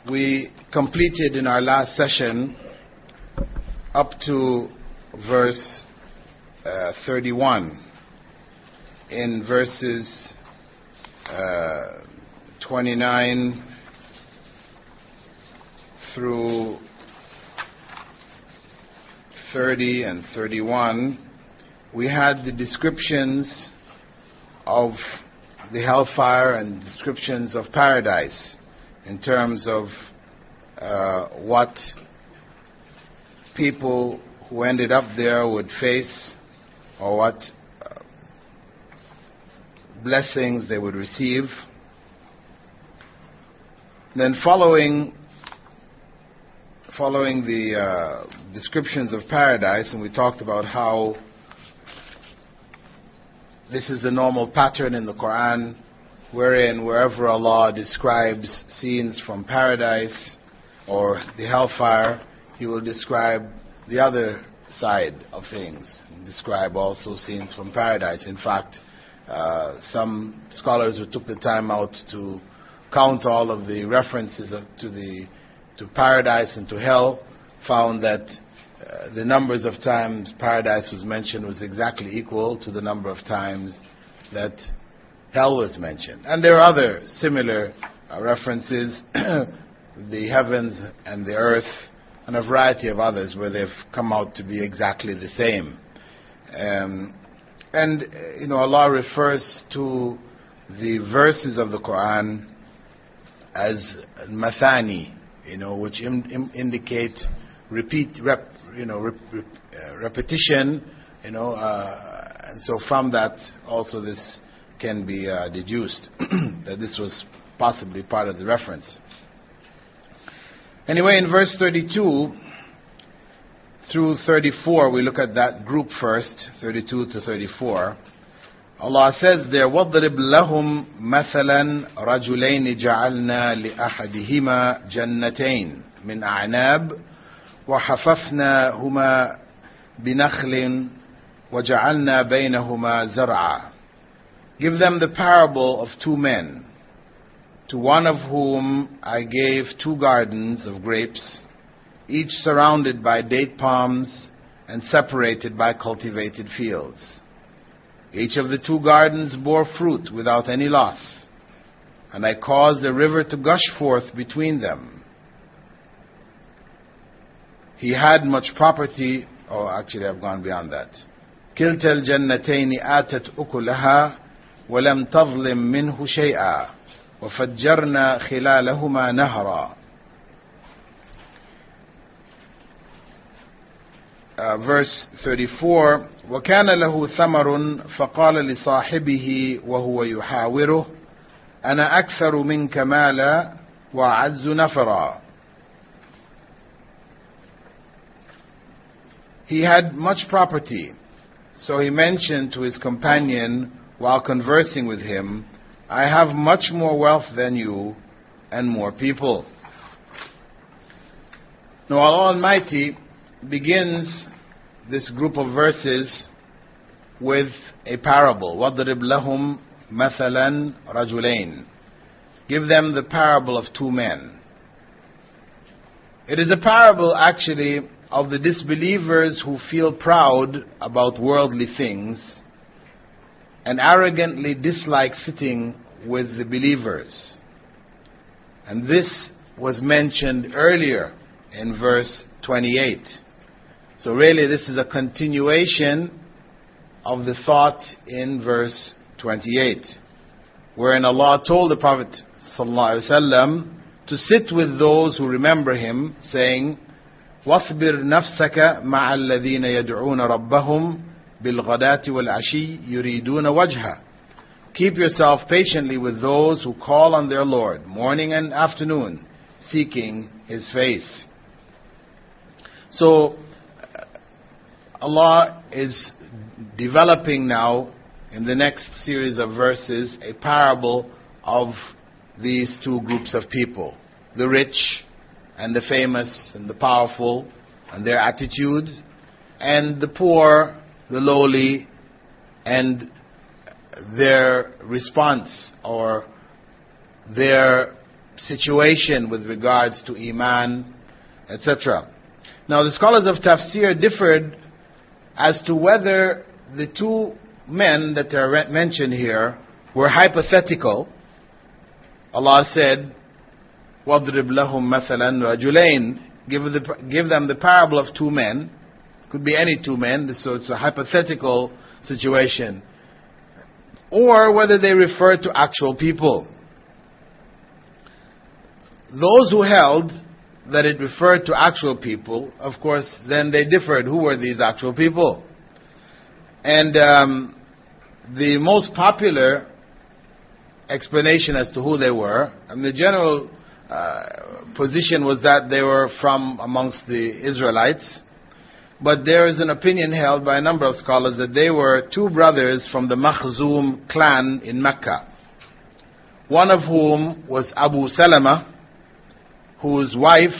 We completed in our last session up to verse 31. In verses 29 through 30 and 31, we had the descriptions of the hellfire and descriptions of paradise in terms of what people who ended up there would face, or what blessings they would receive. Then following the descriptions of paradise, and we talked about how this is the normal pattern in the Quran, wherein wherever Allah describes scenes from paradise or the hellfire, He will describe the other side of things, describe also scenes from paradise. In fact, some scholars who took the time out to count all of the references to paradise and to hell found that the numbers of times paradise was mentioned was exactly equal to the number of times that hell was mentioned. And there are other similar references, the heavens and the earth, and a variety of others where they've come out to be exactly the same. Allah refers to the verses of the Quran as mathani, which indicate repetition, and so from that also this can be deduced that this was possibly part of the reference. Anyway, in verse 32 through 34, we look at that group first, 32 to 34. Allah says there, وَاضْرِبْ لَهُمْ مَثَلًا رَجُلَيْنِ جَعَلْنَا لِأَحَدِهِمَا جَنَّتَيْنِ مِنْ أَعْنَابٍ وَحَفَفْنَاهُمَا بِنَخْلٍ وَجَعَلْنَا بَيْنَهُمَا زَرْعًا. Give them the parable of two men, to one of whom I gave two gardens of grapes, each surrounded by date palms and separated by cultivated fields. Each of the two gardens bore fruit without any loss, and I caused a river to gush forth between them. He had much property. Actually I've gone beyond that. كِلْتَا الْجَنَّتَيْنِ آتَتْ أُكُلَهَا وَلَمْ تَظْلِمْ مِنْهُ شَيْئًا وَفَجَّرْنَا خِلَالَهُمَا نَهْرًا. Verse 34, وَكَانَ لَهُ ثَمَرٌ فَقَالَ لِصَاحِبِهِ وَهُوَ يُحَاوِرُهُ أَنَا أَكْثَرُ مِنْكَ مَالًا وَأَعَزُّ نَفَرًا. He had much property, so he mentioned to his companion while conversing with him, I have much more wealth than you and more people. Now Allah Almighty begins this group of verses with a parable. وَاضْرِبْ لَهُمْ مَثَلًا رَجُلَيْنِ. Give them the parable of two men. It is a parable actually of the disbelievers who feel proud about worldly things and arrogantly dislike sitting with the believers. And this was mentioned earlier in verse 28. So really this is a continuation of the thought in verse 28, wherein Allah told the Prophet ﷺ to sit with those who remember Him, saying, وَاصْبِرْ نَفْسَكَ مَعَ الَّذِينَ يَدْعُونَ رَبَّهُمْ بِالْغَدَاةِ وَالْعَشِيِّ يُرِيدُونَ وَجْهَهُ. Keep yourself patiently with those who call on their Lord morning and afternoon, seeking His face. So Allah is developing now in the next series of verses a parable of these two groups of people, the rich and the famous and the powerful and their attitude, and the poor, the lowly, and their response or their situation with regards to Iman, etc. Now the scholars of Tafseer differed as to whether the two men that are mentioned here were hypothetical. Allah said, وَاضْرِبْ لَهُمْ مَثَلًا رَجُلَيْن, give them the parable of two men. Could be any two men, so it's a hypothetical situation. Or whether they refer to actual people. Those who held that it referred to actual people, of course, then they differed. Who were these actual people? And the most popular explanation as to who they were, and the general position was that they were from amongst the Israelites. But there is an opinion held by a number of scholars that they were two brothers from the Makhzum clan in Mecca. One of whom was Abu Salama, whose wife,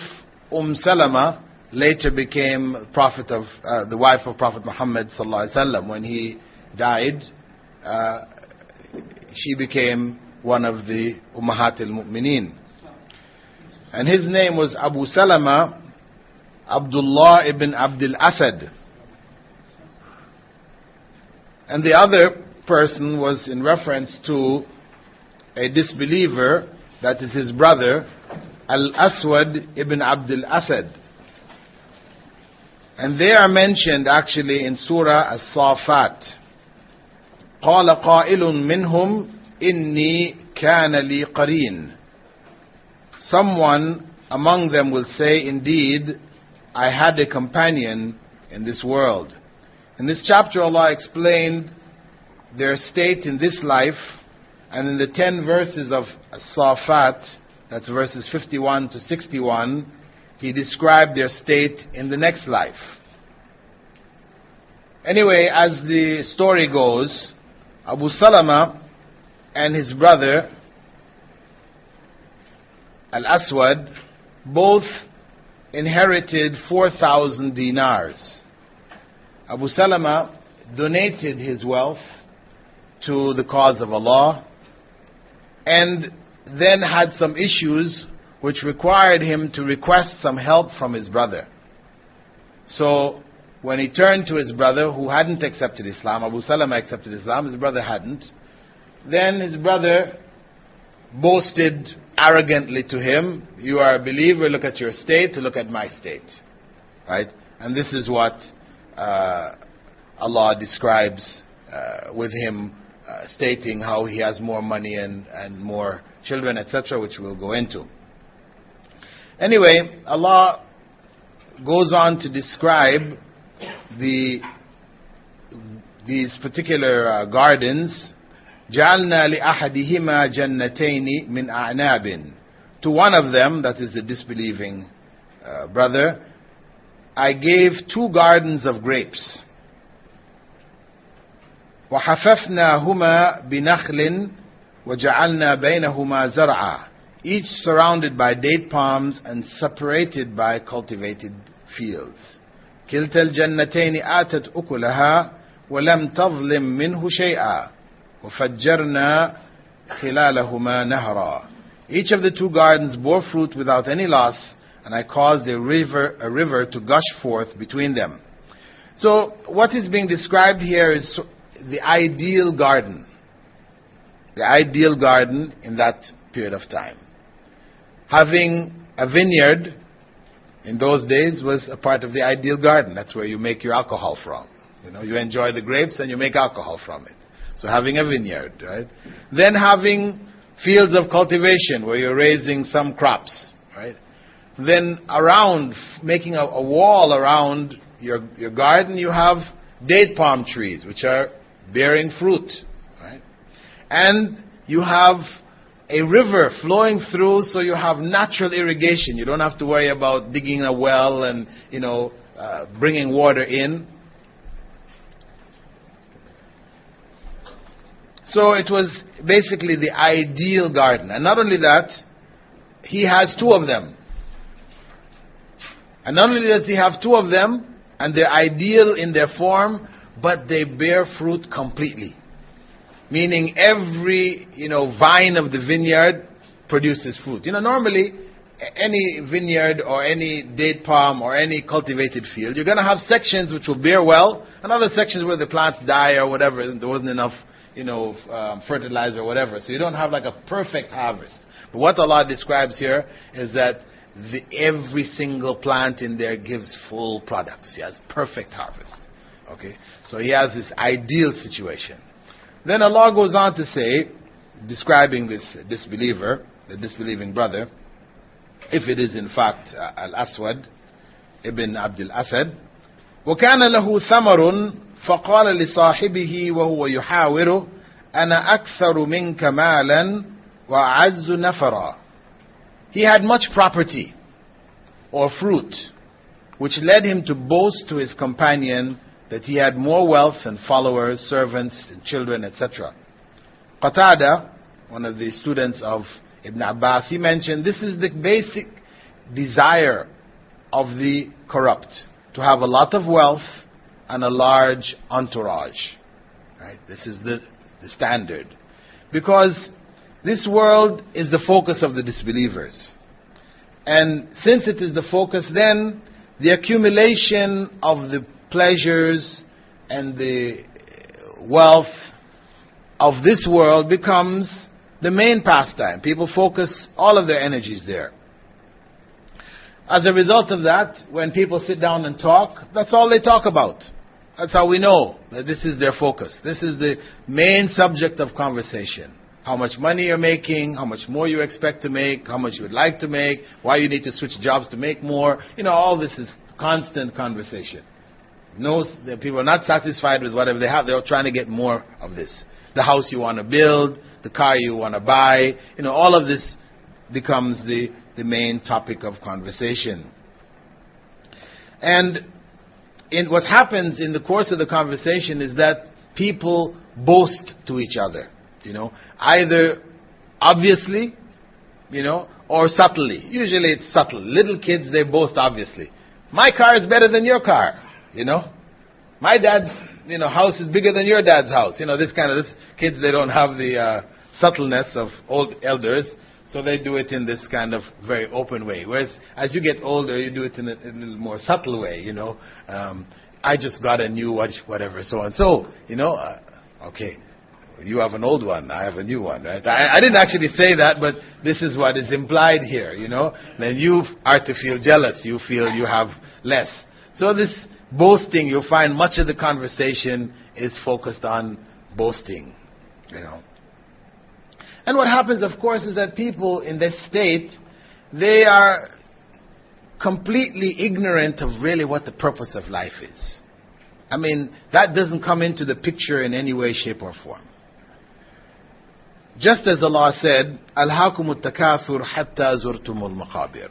Salama, later became the wife of Prophet Muhammad sallallahu alaihi wasallam. When he died, she became one of the Ummahat al-Mu'mineen. And his name was Abu Salama Abdullah ibn Abdul Asad. And the other person was in reference to a disbeliever, that is his brother, Al-Aswad ibn Abdul Asad. And they are mentioned actually in Surah As-Safat. قَالَ قَائِلٌ مِّنْهُمْ إِنِّي كَانَ لِي قَرِينٌ. Someone among them will say, indeed, I had a companion in this world. In this chapter, Allah explained their state in this life, and in the 10 verses of As-Safat, that's verses 51 to 61, He described their state in the next life. Anyway, as the story goes, Abu Salama and his brother Al-Aswad both inherited 4,000 dinars. Abu Salama donated his wealth to the cause of Allah, and then had some issues which required him to request some help from his brother. So when he turned to his brother, who hadn't accepted Islam, Abu Salama accepted Islam, his brother hadn't, then his brother boasted arrogantly to him, you are a believer, look at your state, look at my state. Right? And this is what Allah describes with him stating how he has more money and more children, etc., which we'll go into. Anyway, Allah goes on to describe these particular gardens. جَعَلْنَا لِأَحَدِهِمَا جَنَّتَيْنِ مِنْ أَعْنَابٍ. To one of them, that is the disbelieving brother, I gave 2 gardens of grapes. وَحَفَفْنَاهُمَا بِنَخْلٍ وَجَعَلْنَا بَيْنَهُمَا زَرْعًا. Each surrounded by date palms and separated by cultivated fields. كِلْتَا الْجَنَّتَيْنِ آتَتْ أُكُلَهَا وَلَمْ تَظْلِمْ مِنْهُ شَيْئًا وَفَجَّرْنَا خِلَالَهُمَا نَهْرًا. Each of the 2 gardens bore fruit without any loss, and I caused a river to gush forth between them. So what is being described here is the ideal garden. The ideal garden in that period of time. Having a vineyard in those days was a part of the ideal garden. That's where you make your alcohol from. You enjoy the grapes and you make alcohol from it. So having a vineyard, right? Then having fields of cultivation where you're raising some crops, right? Then around, making a wall around your garden, you have date palm trees which are bearing fruit, right? And you have a river flowing through, so you have natural irrigation. You don't have to worry about digging a well and, bringing water in. So it was basically the ideal garden. And not only that, he has 2 of them. And not only does he have 2 of them, and they're ideal in their form, but they bear fruit completely. Meaning every, vine of the vineyard produces fruit. Normally, any vineyard or any date palm or any cultivated field, you're going to have sections which will bear well, and other sections where the plants die or whatever, there wasn't enough, fertilizer or whatever. So you don't have like a perfect harvest. But what Allah describes here is that every single plant in there gives full products. He has perfect harvest. Okay? So he has this ideal situation. Then Allah goes on to say, describing this disbeliever, the disbelieving brother, if it is in fact Al-Aswad ibn Abdul Asad, وَكَانَ لَهُ ثَمَرٌ فَقَالَ لِصَاحِبِهِ وَهُوَ يُحَاوِرُهُ أَنَا أَكْثَرُ مِنْكَ مَالًا وَأَعَزُّ نَفَرًا. He had much property or fruit, which led him to boast to his companion that he had more wealth and followers, servants, and children, etc. Qatada, one of the students of Ibn Abbas, he mentioned this is the basic desire of the corrupt, to have a lot of wealth and a large entourage. Right? This is the standard. Because this world is the focus of the disbelievers. And since it is the focus, then the accumulation of the pleasures and the wealth of this world becomes the main pastime. People focus all of their energies there. As a result of that, when people sit down and talk, that's all they talk about. That's how we know that this is their focus. This is the main subject of conversation. How much money you're making, how much more you expect to make, how much you would like to make, why you need to switch jobs to make more. All this is constant conversation. The people are not satisfied with whatever they have. They're trying to get more of this. The house you want to build, the car you want to buy, all of this becomes the main topic of conversation. And what happens in the course of the conversation is that people boast to each other. Either obviously, or subtly. Usually it's subtle. Little kids, they boast obviously. My car is better than your car, My dad's, house is bigger than your dad's house. This kids, they don't have the subtleness of old elders, so they do it in this kind of very open way. Whereas as you get older, you do it in a little more subtle way, I just got a new watch, whatever, so and so, okay. You have an old one, I have a new one, right? I didn't actually say that, but this is what is implied here, Then you are to feel jealous, you feel you have less. So this boasting, you'll find much of the conversation is focused on boasting, And what happens, of course, is that people in this state, they are completely ignorant of really what the purpose of life is. That doesn't come into the picture in any way, shape, or form. Just as Allah said, أَلْهَاكُمُ التَّكَاثُرُ حَتَّى زُرْتُمُ الْمَقَابِرِ.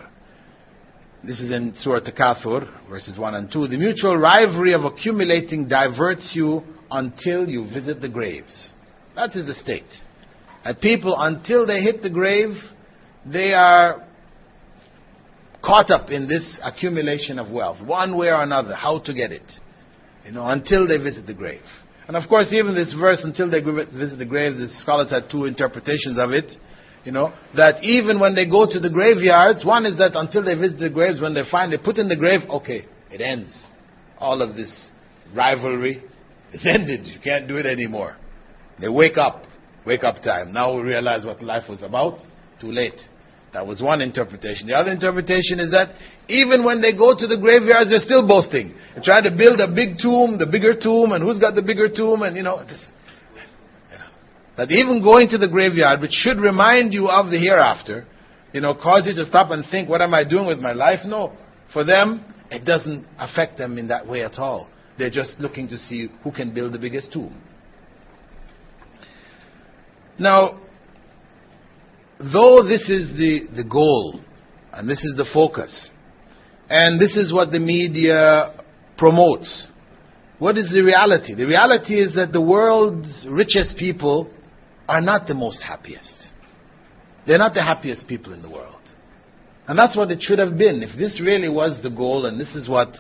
This is in Surah Takathur, verses 1 and 2. The mutual rivalry of accumulating diverts you until you visit the graves. That is the state. And people, until they hit the grave, they are caught up in this accumulation of wealth, one way or another, how to get it, until they visit the grave. And of course, even this verse, until they visit the grave, the scholars had two interpretations of it. That even when they go to the graveyards, one is that until they visit the graves, when they finally put in the grave, okay, it ends. All of this rivalry is ended. You can't do it anymore. They wake up time. Now we realize what life was about. Too late. That was one interpretation. The other interpretation is that even when they go to the graveyards, they're still boasting. They're trying to build a big tomb, the bigger tomb, and who's got the bigger tomb, and this. That even going to the graveyard, which should remind you of the hereafter, cause you to stop and think, what am I doing with my life? No. For them, it doesn't affect them in that way at all. They're just looking to see who can build the biggest tomb. Now, though this is the goal, and this is the focus, and this is what the media promotes, what is the reality? The reality is that the world's richest people are not the most happiest. They're not the happiest people in the world. And that's what it should have been. If this really was the goal, and this is what,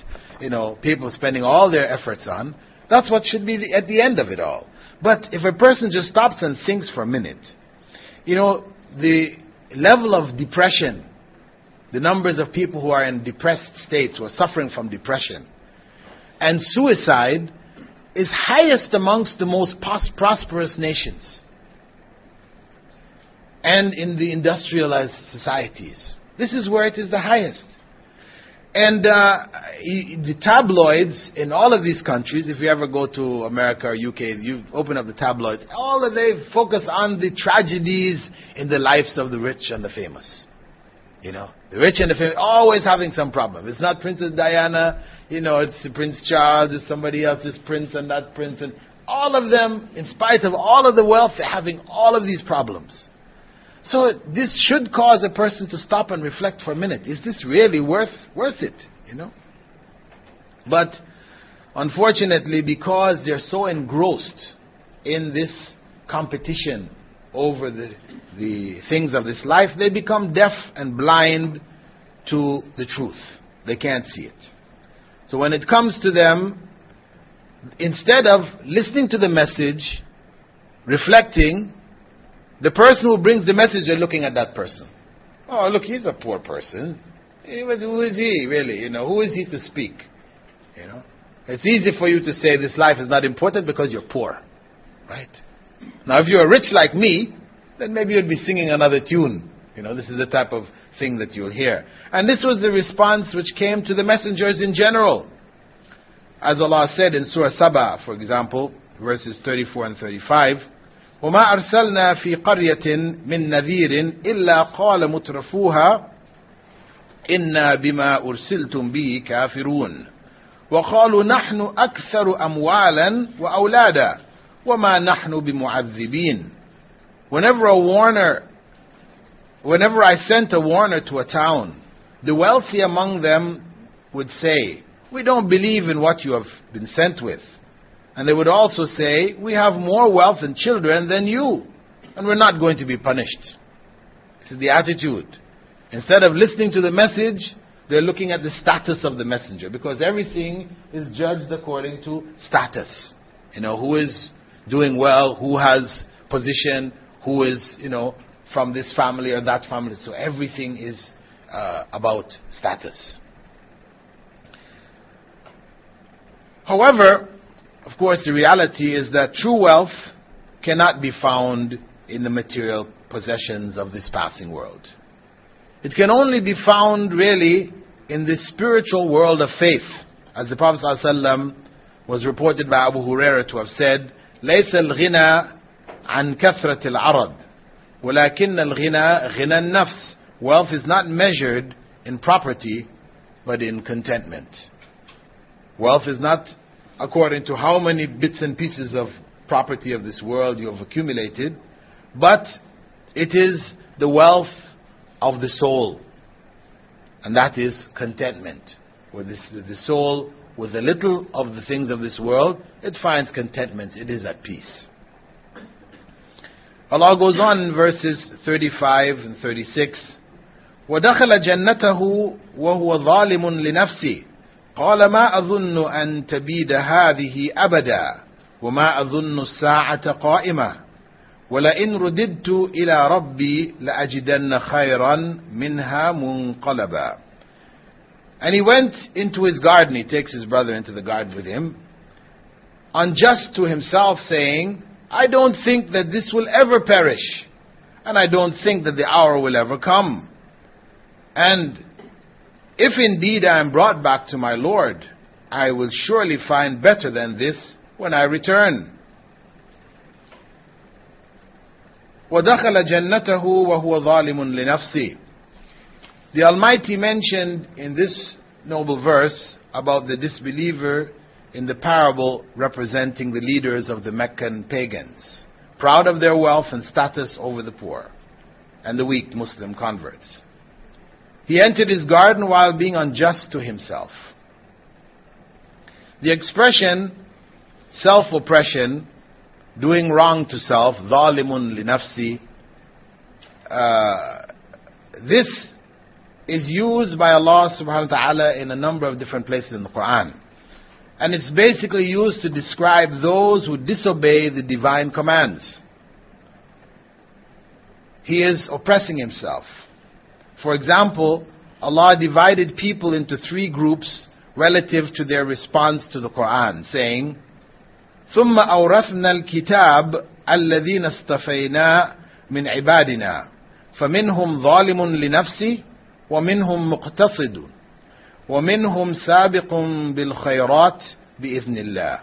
people spending all their efforts on, that's what should be at the end of it all. But if a person just stops and thinks for a minute, the level of depression, the numbers of people who are in depressed states, who are suffering from depression, and suicide is highest amongst the most prosperous nations and in the industrialized societies. This is where it is the highest. And the tabloids in all of these countries, if you ever go to America or UK, you open up the tabloids, they focus on the tragedies in the lives of the rich and the famous. You know, the rich and the famous always having some problem. It's not Princess Diana, it's Prince Charles, it's somebody else's prince and that prince, and all of them, in spite of all of the wealth, they're having all of these problems. So this should cause a person to stop and reflect for a minute. Is this really worth it? But unfortunately, because they're so engrossed in this competition over the things of this life, they become deaf and blind to the truth. They can't see it. So when it comes to them, instead of listening to the message, reflecting, the person who brings the message, they're looking at that person. Oh, look, he's a poor person. Who is he, really? Who is he to speak? It's easy for you to say this life is not important because you're poor. Right? Now, if you're rich like me, then maybe you'd be singing another tune. This is the type of thing that you'll hear. And this was the response which came to the messengers in general. As Allah said in Surah Saba, for example, verses 34 and 35, وَمَا أَرْسَلْنَا فِي قَرْيَةٍ مِّن نَذِيرٍ إِلَّا قَالَ مُتْرَفُوهَا إِنَّا بِمَا أُرْسِلْتُمْ بِهِ كَافِرُونَ وَقَالُوا نَحْنُ أَكْثَرُ أَمْوَالًا وَأَوْلَادًا وَمَا نَحْنُ بِمُعَذِّبِينَ. Whenever I sent a warner to a town, the wealthy among them would say, we don't believe in what you have been sent with. And they would also say, we have more wealth and children than you, and we're not going to be punished. This is the attitude. Instead of listening to the message, they're looking at the status of the messenger, because everything is judged according to status. Who is doing well, who has position, who is, from this family or that family. So everything is about status. However, of course, the reality is that true wealth cannot be found in the material possessions of this passing world. It can only be found really in the spiritual world of faith. As the Prophet ﷺ was reported by Abu Hurairah to have said, لَيْسَ الْغِنَى عَنْ كَثْرَةِ الْعَرَضِ وَلَكِنَّ الْغِنَى غِنَى النَّفْسِ. Wealth is not measured in property, but in contentment. Wealth is not according to how many bits and pieces of property of this world you have accumulated, but it is the wealth of the soul. And that is contentment. With the soul, with a little of the things of this world, it finds contentment. It is at peace. Allah goes on in verses 35 and 36. وَدَخَلَ جَنَّتَهُ وَهُوَ ظَالِمٌ لِنَفْسِهِ قال ما أظن أن تبيد هذه أبدا وما أظن الساعة قائمة ولئن رددت إلى ربي لأجدن خيرا منها منقلبا. And he went into his garden. He takes his brother into the garden with him, unjust to himself, saying, I don't think that this will ever perish, and I don't think that the hour will ever come. And if indeed I am brought back to my Lord, I will surely find better than this when I return. وَدَخَلَ جَنَّتَهُ وَهُوَ ظَالِمٌ لِنَفْسِهِ. The Almighty mentioned in this noble verse about the disbeliever in the parable representing the leaders of the Meccan pagans, proud of their wealth and status over the poor and the weak Muslim converts. He entered his garden while being unjust to himself. The expression self-oppression, doing wrong to self, ظَالِمٌ لِنَفْسِ, this is used by Allah subhanahu wa ta'ala in a number of different places in the Quran. And it's basically used to describe those who disobey the divine commands. he is oppressing himself. For example, Allah divided people into 3 groups relative to their response to the Quran, saying, ثُمَّ أَوْرَثْنَا الْكِتَابَ الَّذِينَ اصْطَفَيْنَا مِنْ عِبَادِنَا فَمِنْهُمْ ظَالِمٌ لِنَفْسِهِ وَمِنْهُمْ مُقْتَصِدٌ وَمِنْهُمْ سَابِقٌ بِالْخَيْرَاتِ بِإِذْنِ اللَّهِ.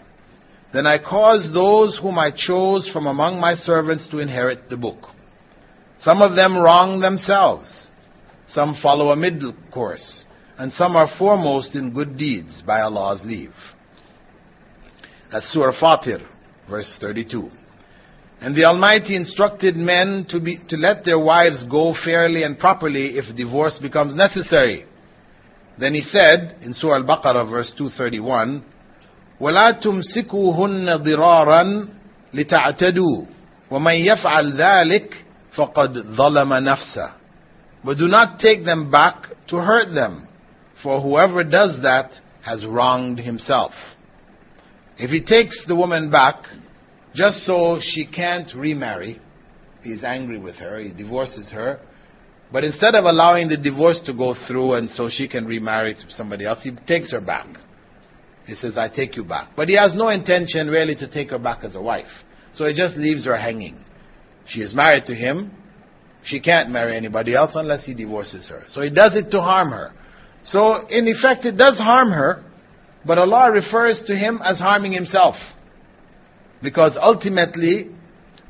Then I caused those whom I chose from among my servants to inherit the book. Some of them wrong themselves, some follow a middle course, and some are foremost in good deeds by Allah's leave. That's Surah Fatir, verse 32. And the Almighty instructed men to let their wives go fairly and properly if divorce becomes necessary. Then He said in Surah Al-Baqarah, verse 231, وَلَا تُمْسِكُوهُنَّ ضِرَارًا لِتَعْتَدُوا وَمَنْ يَفْعَلْ ذَلِكَ فَقَدْ ظَلَمَ نَفْسَهُ. But do not take them back to hurt them, for whoever does that has wronged himself. If he takes the woman back just so she can't remarry, he's angry with her, he divorces her, but instead of allowing the divorce to go through and so she can remarry to somebody else, he takes her back. He says, I take you back. But he has no intention really to take her back as a wife. So he just leaves her hanging. She is married to him. She can't marry anybody else unless he divorces her. So he does it to harm her. So in effect it does harm her, but Allah refers to him as harming himself. Because ultimately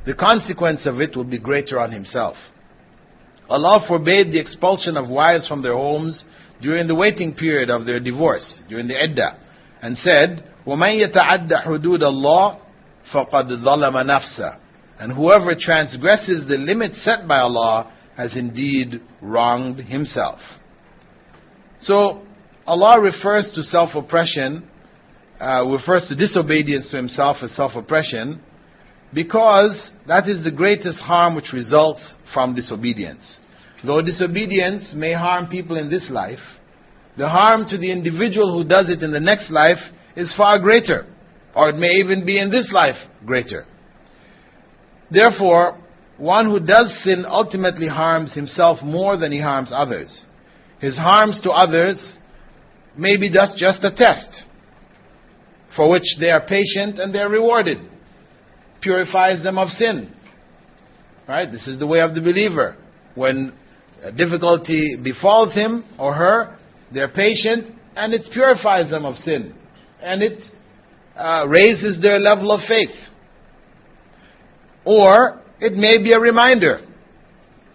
the consequence of it will be greater on himself. Allah forbade the expulsion of wives from their homes during the waiting period of their divorce, during the iddah, and said, وَمَنْ يَتَعَدَّ حُدُودَ اللَّهِ فَقَدْ ظَلَمَ نَفْسَهُ. And whoever transgresses the limit set by Allah has indeed wronged himself. So Allah refers to self-oppression, refers to disobedience to Himself as self-oppression, because that is the greatest harm which results from disobedience. Though disobedience may harm people in this life, the harm to the individual who does it in the next life is far greater, or it may even be in this life greater. Therefore, one who does sin ultimately harms himself more than he harms others. His harms to others may be just a test, for which they are patient and they are rewarded. Purifies them of sin. Right? This is the way of the believer. When a difficulty befalls him or her, they are patient and it purifies them of sin. And it raises their level of faith. Or it may be a reminder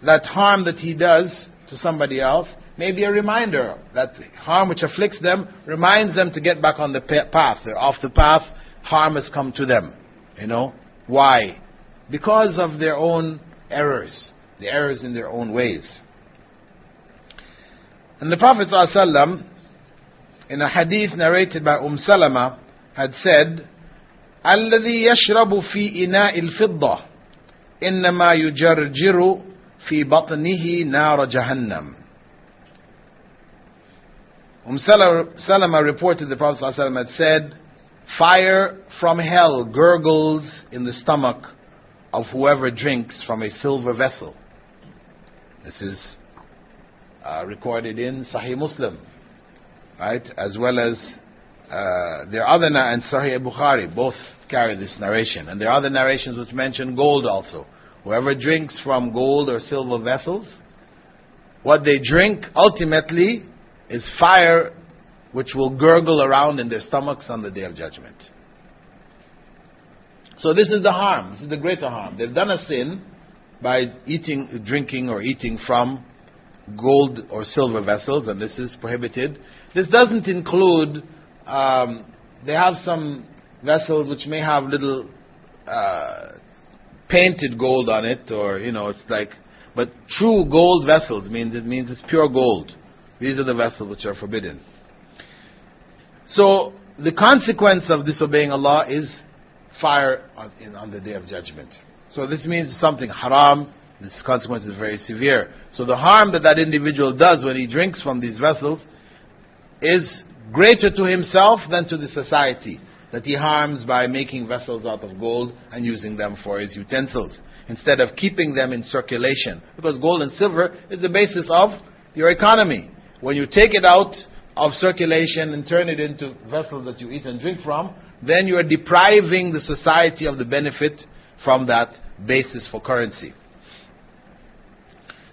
that harm that he does to somebody else may be a reminder that harm which afflicts them reminds them to get back on the path. They're off the path, harm has come to them. You know, why? Because of their own errors, the errors in their own ways. And the Prophet ﷺ, in a hadith narrated by Salama, had said, الذي يشرب في إناء الفضة إنما يجرجر في بطنه نار جهنم. Salama reported the Prophet ﷺ had said, fire from hell gurgles in the stomach of whoever drinks from a silver vessel. This is recorded in Sahih Muslim, right? As well as there are other and Sahih Bukhari, both carry this narration. And there are other narrations which mention gold also. Whoever drinks from gold or silver vessels, what they drink ultimately is fire which will gurgle around in their stomachs on the Day of Judgment. So this is the harm. This is the greater harm. They've done a sin by drinking or eating from gold or silver vessels, and this is prohibited. This doesn't include, they have some vessels which may have little painted gold on it, or, you know, it's like, but true gold vessels means it's pure gold. These are the vessels which are forbidden. So the consequence of disobeying Allah is fire on the Day of Judgment. So this means something haram. This consequence is very severe. So the harm that individual does when he drinks from these vessels is greater to himself than to the society that he harms by making vessels out of gold and using them for his utensils. instead of keeping them in circulation. Because gold and silver is the basis of your economy. When you take it out of circulation and turn it into vessels that you eat and drink from, then you are depriving the society of the benefit from that basis for currency.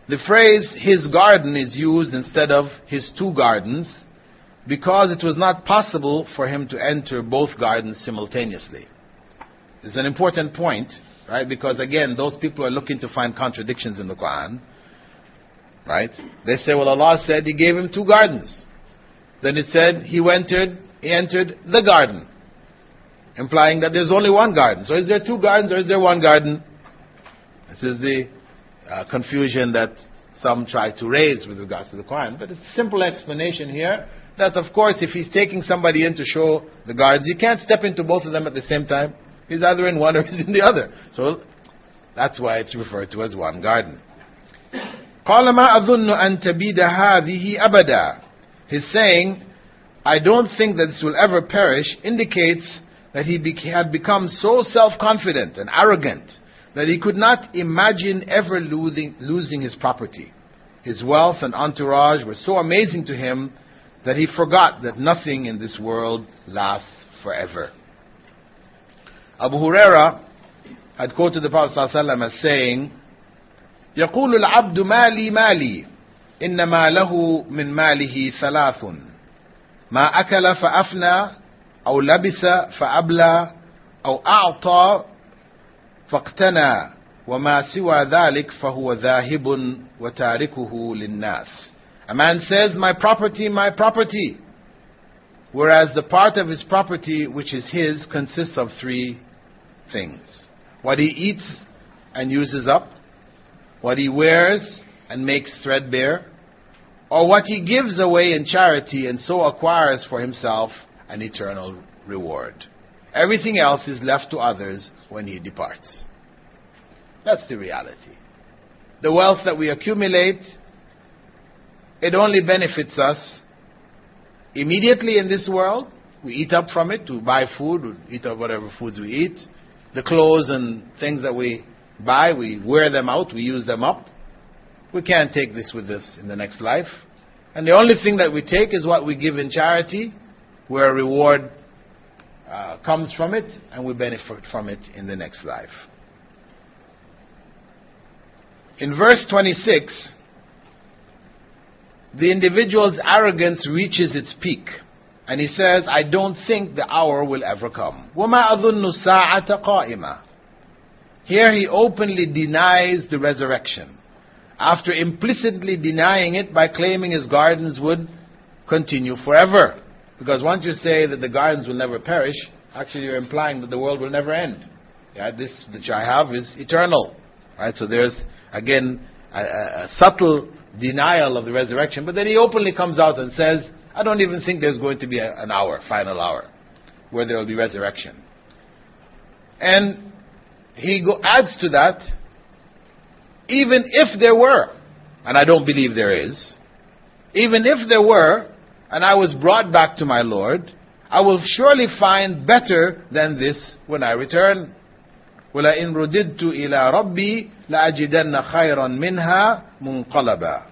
The phrase his garden is used instead of his two gardens because it was not possible for him to enter both gardens simultaneously. It's an important point, right? Because again, those people are looking to find contradictions in the Quran, right? They say, well, Allah said He gave him two gardens. Then it said he entered the garden, implying that there's only one garden. So is there two gardens or is there one garden? This is the confusion that some try to raise with regards to the Quran. But it's a simple explanation here that, of course, if he's taking somebody in to show the gardens, he can't step into both of them at the same time. He's either in one or he's in the other. So that's why it's referred to as one garden. قَالَ مَا أَظُنُّ أَن تَبِيدَ هَذِهِ أَبَدًا. His saying, I don't think that this will ever perish, indicates that he had become so self-confident and arrogant that he could not imagine ever losing his property. His wealth and entourage were so amazing to him that he forgot that nothing in this world lasts forever. Abu Huraira had quoted the Prophet ﷺ as saying, يقول العبد مالي مالي إنما له من ماله ثلاث ما أكل فأفنى أو لبس فأبلى أو أعطى فاقتنى وما سوى ذلك فهو ذاهب وتاركه للناس. A man says, my property, whereas the part of his property which is his consists of three things. What he eats and uses up, what he wears and makes threadbare, or what he gives away in charity and so acquires for himself an eternal reward. Everything else is left to others when he departs. That's the reality. The wealth that we accumulate, it only benefits us immediately in this world. We eat up from it to buy food, we eat up whatever foods we eat. The clothes and things that we buy, we wear them out, we use them up. We can't take this with us in the next life. And the only thing that we take is what we give in charity, where a reward comes from it, and we benefit from it in the next life. In verse 26, the individual's arrogance reaches its peak. And he says, I don't think the hour will ever come. وَمَا أَظُنُّ السَّاعَةَ قَائِمَةً. Here he openly denies the resurrection, after implicitly denying it by claiming his gardens would continue forever. Because once you say that the gardens will never perish, actually you're implying that the world will never end. Yeah, this which I have is eternal. Right? So there's, again, a subtle denial of the resurrection. But then he openly comes out and says, I don't even think there's going to be an hour, final hour, where there will be resurrection. And he adds to that, even if there were, and I don't believe there is, even if there were, and I was brought back to my Lord, I will surely find better than this when I return. وَلَئِنْ رُدِدْتُ إِلَىٰ رَبِّي لَأَجِدَنَّ خَيْرًا مِنْهَا مُنْقَلَبًا.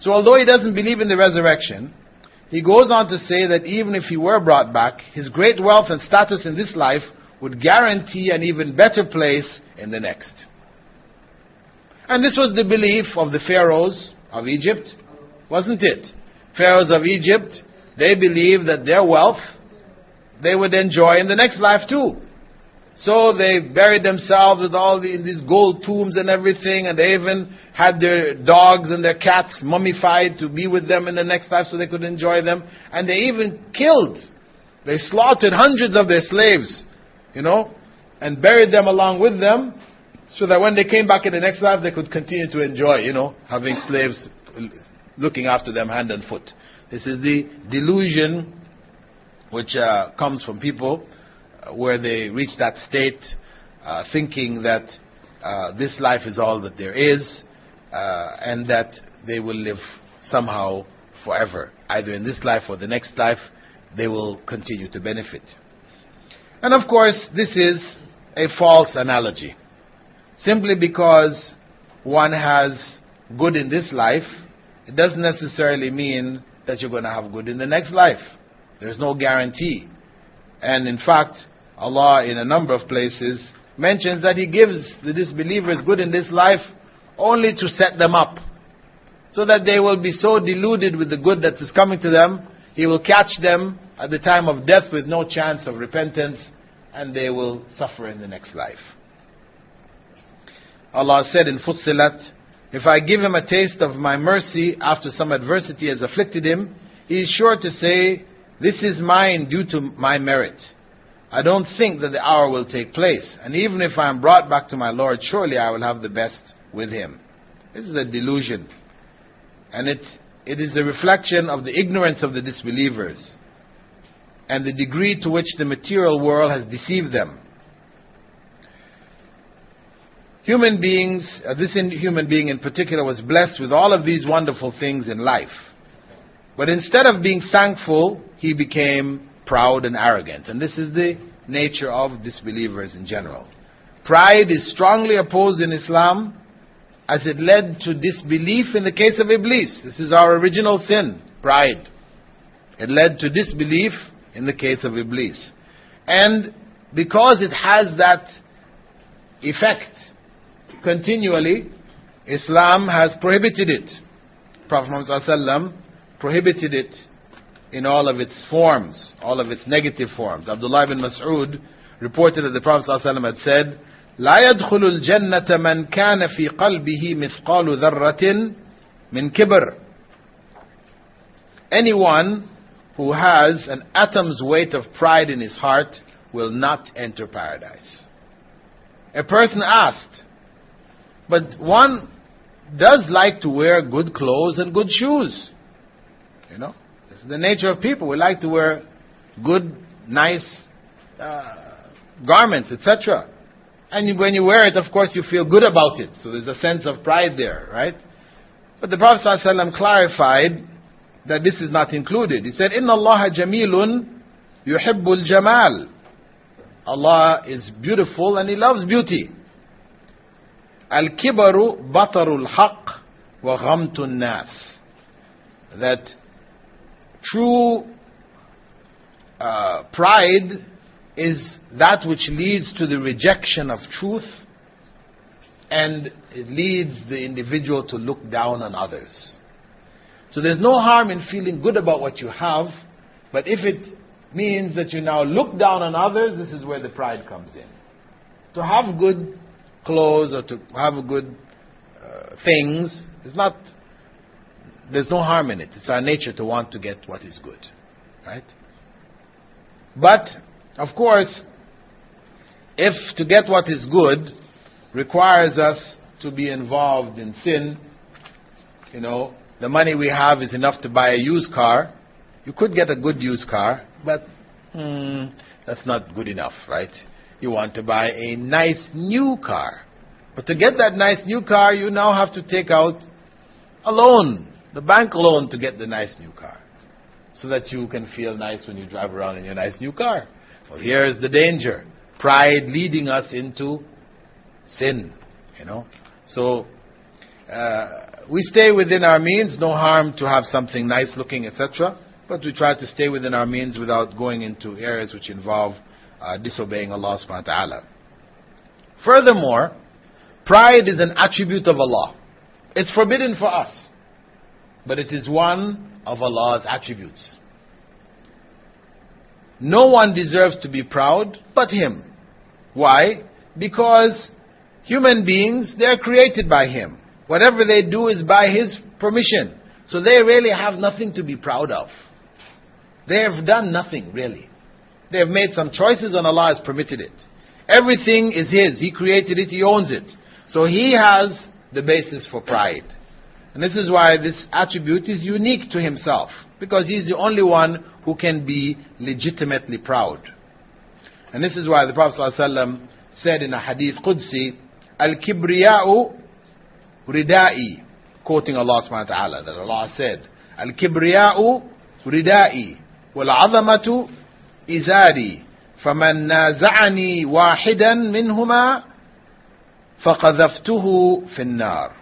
So although he doesn't believe in the resurrection, he goes on to say that even if he were brought back, his great wealth and status in this life would guarantee an even better place in the next. And this was the belief of the pharaohs of Egypt, wasn't it? Pharaohs of Egypt, they believed that their wealth they would enjoy in the next life too. So they buried themselves with all these gold tombs and everything, and they even had their dogs and their cats mummified to be with them in the next life so they could enjoy them. And they even they slaughtered hundreds of their slaves, and buried them along with them, so that when they came back in the next life they could continue to enjoy, having slaves looking after them hand and foot. This is the delusion which comes from people where they reach that state thinking that this life is all that there is, and that they will live somehow forever. Either in this life or the next life, they will continue to benefit. And of course, this is a false analogy. Simply because one has good in this life, it doesn't necessarily mean that you're going to have good in the next life. There's no guarantee. And in fact, Allah in a number of places mentions that He gives the disbelievers good in this life only to set them up, so that they will be so deluded with the good that is coming to them, He will catch them at the time of death with no chance of repentance, and they will suffer in the next life. Allah said in Fussilat, if I give him a taste of my mercy after some adversity has afflicted him, he is sure to say, this is mine due to my merit. I don't think that the hour will take place, and even if I am brought back to my Lord, surely I will have the best with him. This is a delusion, and it is a reflection of the ignorance of the disbelievers and the degree to which the material world has deceived them. Human beings, this human being in particular, was blessed with all of these wonderful things in life. But instead of being thankful, he became proud and arrogant. And this is the nature of disbelievers in general. Pride is strongly opposed in Islam, as it led to disbelief in the case of Iblis. This is our original sin, pride. It led to disbelief in the case of Iblis. And because it has that effect continually, Islam has prohibited it. Prophet Muhammad ﷺ prohibited it in all of its forms, all of its negative forms. Abdullah ibn Mas'ud reported that the Prophet ﷺ had said, لا يدخل الجنة من كان في قلبه مثقال ذرة من كبر. Anyone who has an atom's weight of pride in his heart will not enter paradise. A person asked, but one does like to wear good clothes and good shoes. You know, this is the nature of people. We like to wear good, nice garments, etc. And when you wear it, of course, you feel good about it. So there's a sense of pride there, right? But the Prophet ﷺ clarified that this is not included. He said, إِنَّ اللَّهَ جَمِيلٌ يُحِبُّ الْجَمَالِ. Allah is beautiful and He loves beauty. الْكِبَرُ بَطَرُ الْحَقِّ وَغَمْتُ النَّاسِ. That true pride is that which leads to the rejection of truth, and it leads the individual to look down on others. So there's no harm in feeling good about what you have, but if it means that you now look down on others, this is where the pride comes in. To have good clothes or to have good things, there's no harm in it. It's our nature to want to get what is good, right? But of course, if to get what is good requires us to be involved in sin, you know, the money we have is enough to buy a used car. You could get a good used car, but that's not good enough, right? You want to buy a nice new car. But to get that nice new car, you now have to take out a loan, the bank loan, to get the nice new car, so that you can feel nice when you drive around in your nice new car. Well, here's the danger. Pride leading us into sin, you know. So, we stay within our means. No harm to have something nice looking, etc. But we try to stay within our means without going into areas which involve disobeying Allah subhanahu wa ta'ala. Furthermore, pride is an attribute of Allah. It's forbidden for us, but it is one of Allah's attributes. No one deserves to be proud but Him. Why? Because human beings, they are created by Him. Whatever they do is by His permission. So they really have nothing to be proud of. They have done nothing, really. They have made some choices and Allah has permitted it. Everything is His. He created it. He owns it. So He has the basis for pride. And this is why this attribute is unique to Himself, because He's the only one who can be legitimately proud. And this is why the Prophet ﷺ said in a hadith Qudsi, Al-Kibriya'u Ridai, quoting Allah subhanahu wa ta'ala, that Allah said, Al-Kibriya'u Ridai, Wal-'azamatu Izari, فَمَنْ نَازَعَنِي وَاحِدًا مِنْهُمَا فَقَذَفْتُهُ فِي النَّارِ.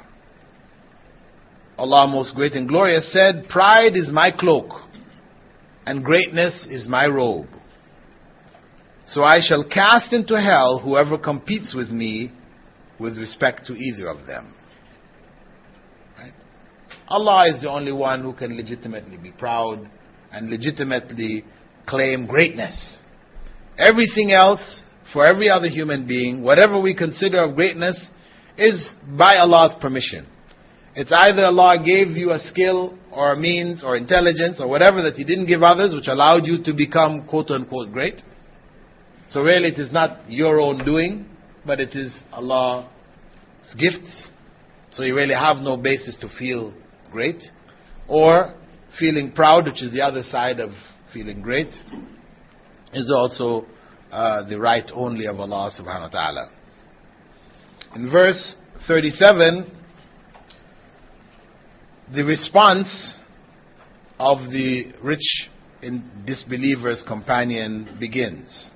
Allah most great and glorious said, pride is my cloak, and greatness is my robe. So I shall cast into hell whoever competes with me with respect to either of them. Right? Allah is the only one who can legitimately be proud and legitimately claim greatness. Everything else, for every other human being, whatever we consider of greatness, is by Allah's permission. It's either Allah gave you a skill or a means or intelligence or whatever that He didn't give others, which allowed you to become quote-unquote great. So really it is not your own doing, but it is Allah's gifts. So you really have no basis to feel great. Or feeling proud, which is the other side of feeling great, is also the right only of Allah subhanahu wa ta'ala. In verse 37, the response of the rich disbeliever's companion begins.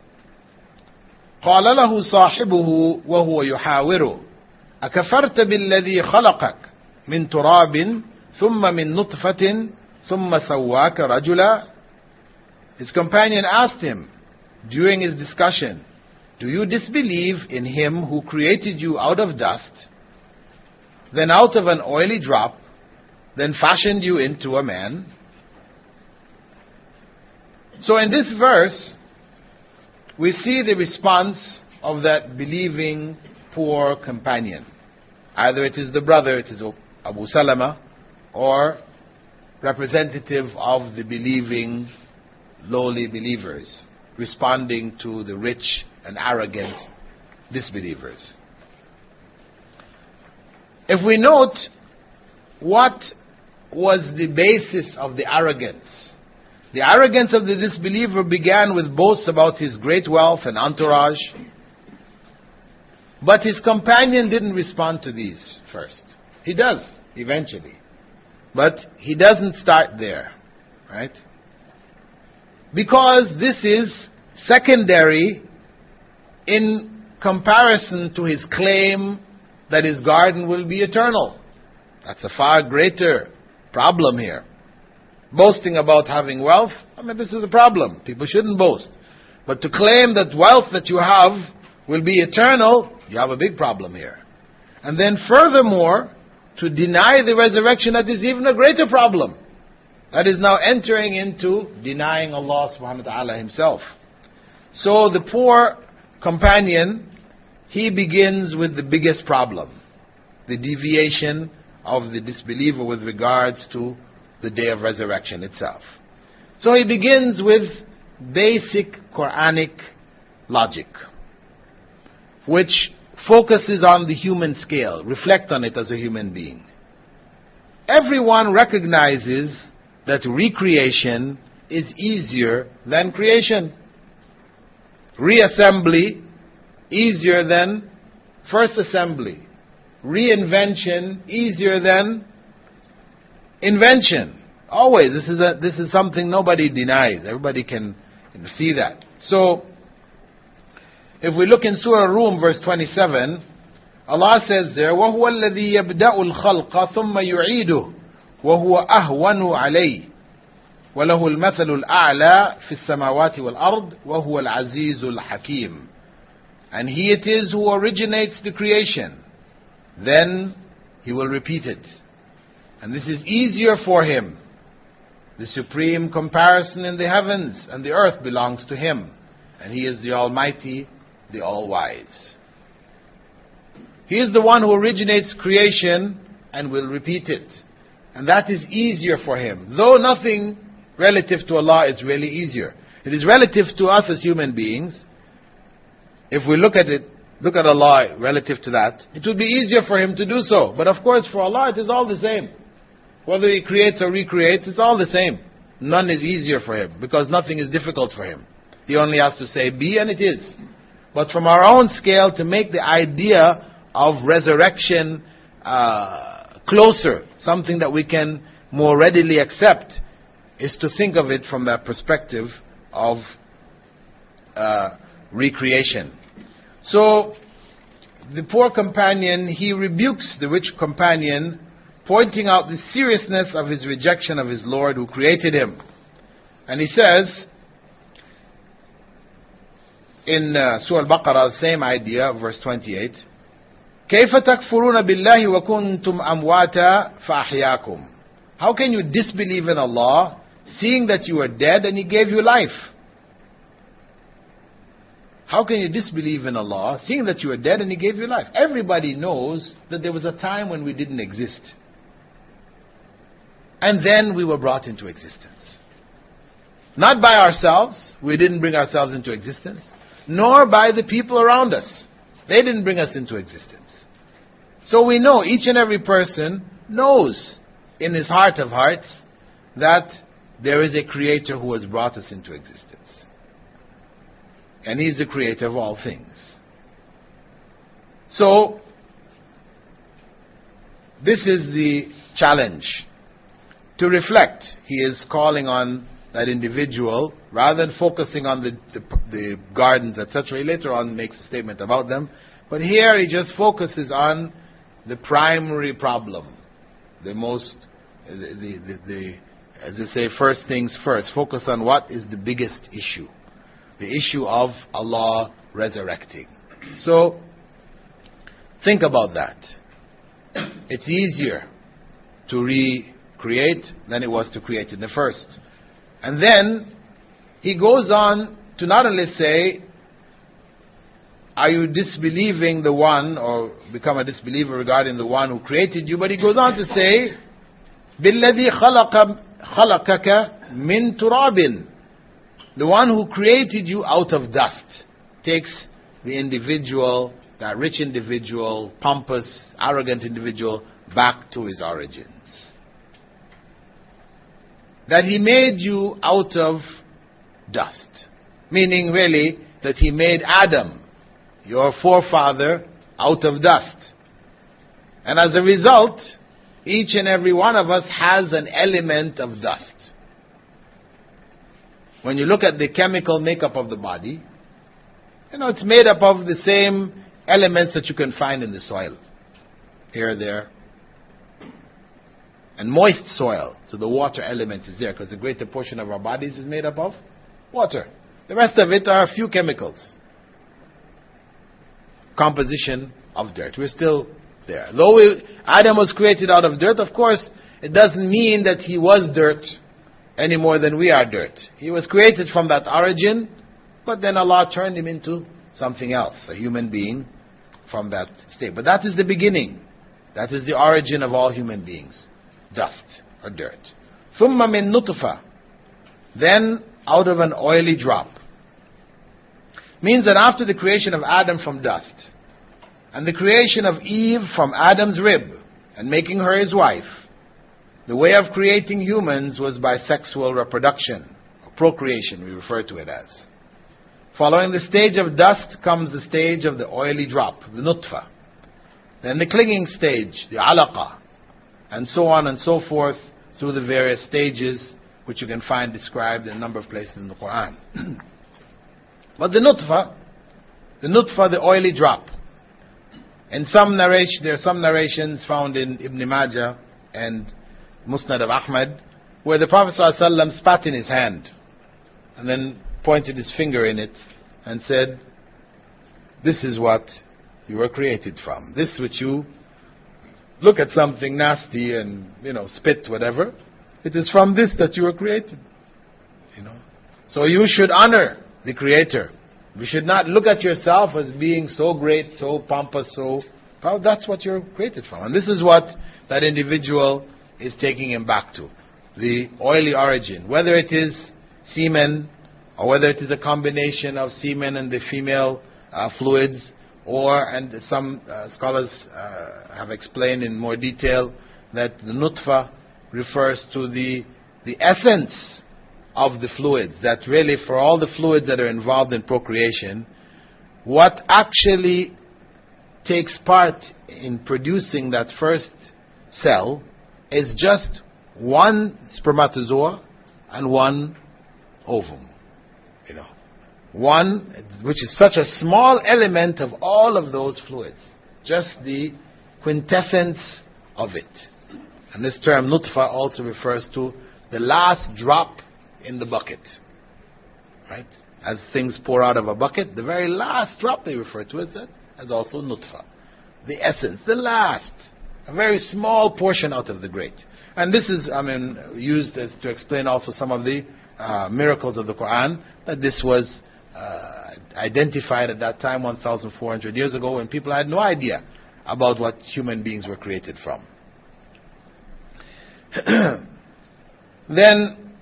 قال له صاحبه وهو يحاوره أكفرت بالذي خلقك من تراب ثم من نطفة ثم سواك رجلا. His companion asked him during his discussion, do you disbelieve in Him who created you out of dust, then out of an oily drop, then fashioned you into a man? So in this verse, we see the response of that believing poor companion. Either it is the brother, it is Abu Salama, or representative of the believing lowly believers, responding to the rich and arrogant disbelievers. If we note what was the basis of the arrogance of the disbeliever began with boasts about his great wealth and entourage. But his companion didn't respond to these first. He does, eventually. But he doesn't start there, right? Because this is secondary in comparison to his claim that his garden will be eternal. That's a far greater problem here. Boasting about having wealth, this is a problem. People shouldn't boast. But to claim that wealth that you have will be eternal, you have a big problem here. And then furthermore, to deny the resurrection, that is even a greater problem. That is now entering into denying Allah subhanahu wa ta'ala Himself. So the poor companion, he begins with the biggest problem, the deviation of the disbeliever with regards to the day of resurrection itself. So he begins with basic Quranic logic, which focuses on the human scale. Reflect on it as a human being. Everyone recognizes that recreation is easier than creation. Reassembly easier than first assembly. Reinvention easier than invention. Always. This is something nobody denies. Everybody can see that. So, if we look in Surah Rum, verse 27, Allah says there, وَهُوَ الَّذِي يَبْدَأُ الْخَلْقَ ثُمَّ يُعِيدُهُ وَهُوَ أَهْوَنُ عَلَيْهِ وَلَهُ الْمَثَلُ الْأَعْلَى فِي السَّمَاوَاتِ وَالْأَرْضِ وَهُوَ الْعَزِيزُ الْحَكِيمُ. And He it is who originates the creation. Then He will repeat it. And this is easier for Him. The supreme comparison in the heavens and the earth belongs to Him. And He is the Almighty, the All-Wise. He is the one who originates creation and will repeat it. And that is easier for Him. Though nothing relative to Allah is really easier. It is relative to us as human beings. If we look at it, look at Allah relative to that, it would be easier for Him to do so. But of course for Allah it is all the same. Whether He creates or recreates, it's all the same. None is easier for Him because nothing is difficult for Him. He only has to say be and it is. But from our own scale, to make the idea of resurrection closer, something that we can more readily accept, is to think of it from that perspective of recreation. So the poor companion, he rebukes the rich companion, pointing out the seriousness of his rejection of his Lord who created him. And he says, in Surah Al-Baqarah, the same idea, verse 28, كيف تكفرون بالله وكنتم أمواتا فأحياكم. How can you disbelieve in Allah, seeing that you are dead and He gave you life? How can you disbelieve in Allah, seeing that you are dead and He gave you life? Everybody knows that there was a time when we didn't exist. And then we were brought into existence. Not by ourselves, we didn't bring ourselves into existence, nor by the people around us. They didn't bring us into existence. So we know, each and every person knows in his heart of hearts that there is a creator who has brought us into existence. And He's the creator of all things. So, this is the challenge. To reflect, He is calling on that individual, rather than focusing on the gardens, etc. He later on makes a statement about them. But here He just focuses on the primary problem. The most, as they say, first things first. Focus on what is the biggest issue. The issue of Allah resurrecting. So, think about that. It's easier to recreate than it was to create in the first. And then, He goes on to not only say, are you disbelieving the one, or become a disbeliever regarding the one who created you, but He goes on to say, بِالَّذِي خَلَقَكَ مِن تُرَابٍ. The one who created you out of dust takes the individual, that rich individual, pompous, arrogant individual, back to his origins. That He made you out of dust. Meaning really that He made Adam, your forefather, out of dust. And as a result, each and every one of us has an element of dust. When you look at the chemical makeup of the body, it's made up of the same elements that you can find in the soil. Here, there. And moist soil. So the water element is there, because the greater portion of our bodies is made up of water. The rest of it are a few chemicals. Composition of dirt. We're still there. Though Adam was created out of dirt, of course, it doesn't mean that he was dirt any more than we are dirt. He was created from that origin, but then Allah turned him into something else, a human being from that state. But that is the beginning. That is the origin of all human beings. Dust or dirt. ثُمَّ مِن نُطْفَةٍ. Then out of an oily drop. Means that after the creation of Adam from dust, and the creation of Eve from Adam's rib, and making her his wife, the way of creating humans was by sexual reproduction, or procreation, we refer to it as. Following the stage of dust comes the stage of the oily drop, the nutfa. Then the clinging stage, the alaqa, and so on and so forth through the various stages which you can find described in a number of places in the Quran. But the nutfa, the oily drop. In there are some narrations found in Ibn Majah and Musnad of Ahmad, where the Prophet ﷺ spat in his hand and then pointed his finger in it and said, this is what you were created from. This which you look at something nasty and, spit, whatever, it is from this that you were created. So you should honor the Creator. You should not look at yourself as being so great, so pompous, so proud. That's what you're created from. And this is what that individual is taking him back to. The oily origin. Whether it is semen, or whether it is a combination of semen and the female fluids, and some scholars have explained in more detail that the nutfa refers to the essence of the fluids. That really, for all the fluids that are involved in procreation, what actually takes part in producing that first cell is just one spermatozoa and one ovum. One, which is such a small element of all of those fluids. just the quintessence of it. And this term nutfa also refers to the last drop in the bucket. Right? As things pour out of a bucket, the very last drop they refer to as also nutfa. The essence, the last. A very small portion out of the great. And this is, used as to explain also some of the miracles of the Quran, that this was identified at that time, 1,400 years ago, when people had no idea about what human beings were created from. Then,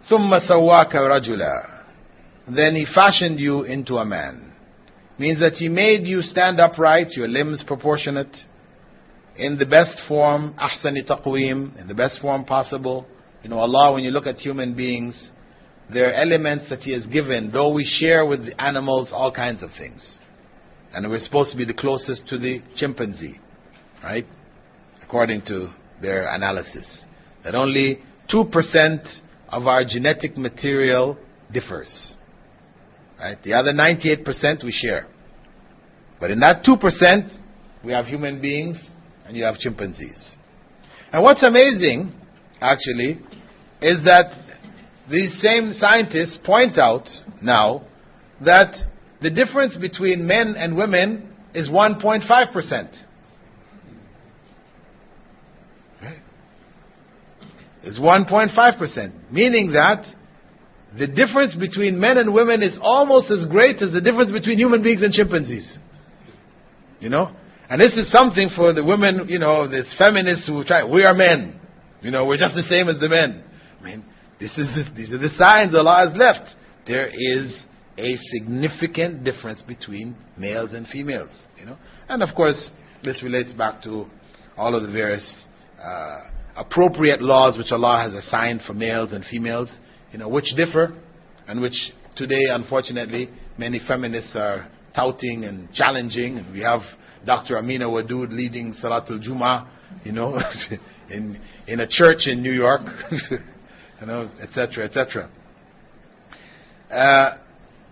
ثُمَّ سَوَّاكَ رَجُلًا, then He fashioned you into a man. Means that He made you stand upright, your limbs proportionate, in the best form, أحسن تقويم, in the best form possible. Allah, when you look at human beings, there are elements that He has given, though we share with the animals all kinds of things. And we're supposed to be the closest to the chimpanzee, right? According to their analysis. That only 2% of our genetic material differs. Right? The other 98% we share. But in that 2%, we have human beings and you have chimpanzees. And what's amazing, actually, is that these same scientists point out now that the difference between men and women is 1.5%. It's 1.5%. Meaning that the difference between men and women is almost as great as the difference between human beings and chimpanzees. And this is something for the women, these feminists who try, we are men. We're just the same as the men. These are the signs Allah has left. There is a significant difference between males and females. And of course, this relates back to all of the various appropriate laws which Allah has assigned for males and females, which differ, and which today, unfortunately, many feminists are touting and challenging. And we have Dr. Amina Wadood leading Salatul Jum'ah, in a church in New York, etc., etc.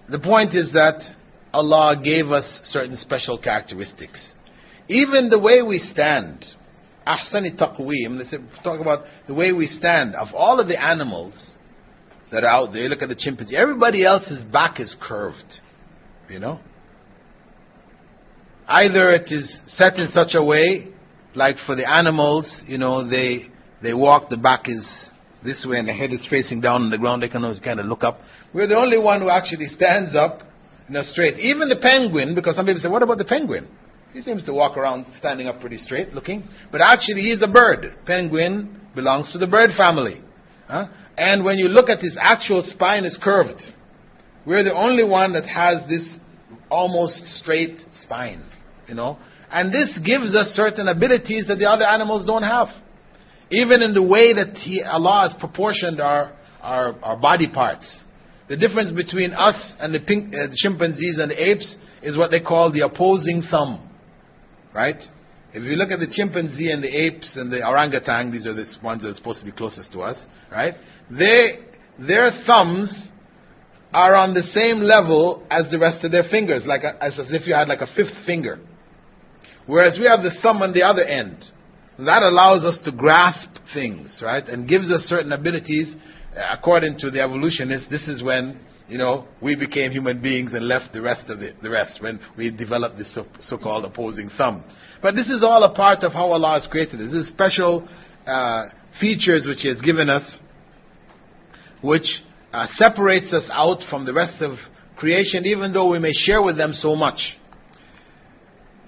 The point is that Allah gave us certain special characteristics. Even the way we stand, ahsani taqweem, let's talk about the way we stand. Of all of the animals that are out there, you look at the chimpanzee, everybody else's back is curved. Either it is set in such a way, like for the animals, they walk, the back is this way and the head is facing down on the ground, they can kind of look up. We're the only one who actually stands up straight. Even the penguin, because some people say, what about the penguin? He seems to walk around standing up pretty straight looking. But actually he is a bird. Penguin belongs to the bird family. And when you look at his actual spine, it's curved. We're the only one that has this almost straight spine. And this gives us certain abilities that the other animals don't have. Even in the way that Allah has proportioned our body parts. The difference between us and the chimpanzees and the apes is what they call the opposing thumb. Right? If you look at the chimpanzee and the apes and the orangutan, these are the ones that are supposed to be closest to us, right? Their thumbs are on the same level as the rest of their fingers, as if you had like a fifth finger. Whereas we have the thumb on the other end. That allows us to grasp things, right? And gives us certain abilities. According to the evolutionists, this is when, we became human beings and left the rest, when we developed this so-called opposing thumb. But this is all a part of how Allah has created us. This is special features which He has given us, which separates us out from the rest of creation, even though we may share with them so much.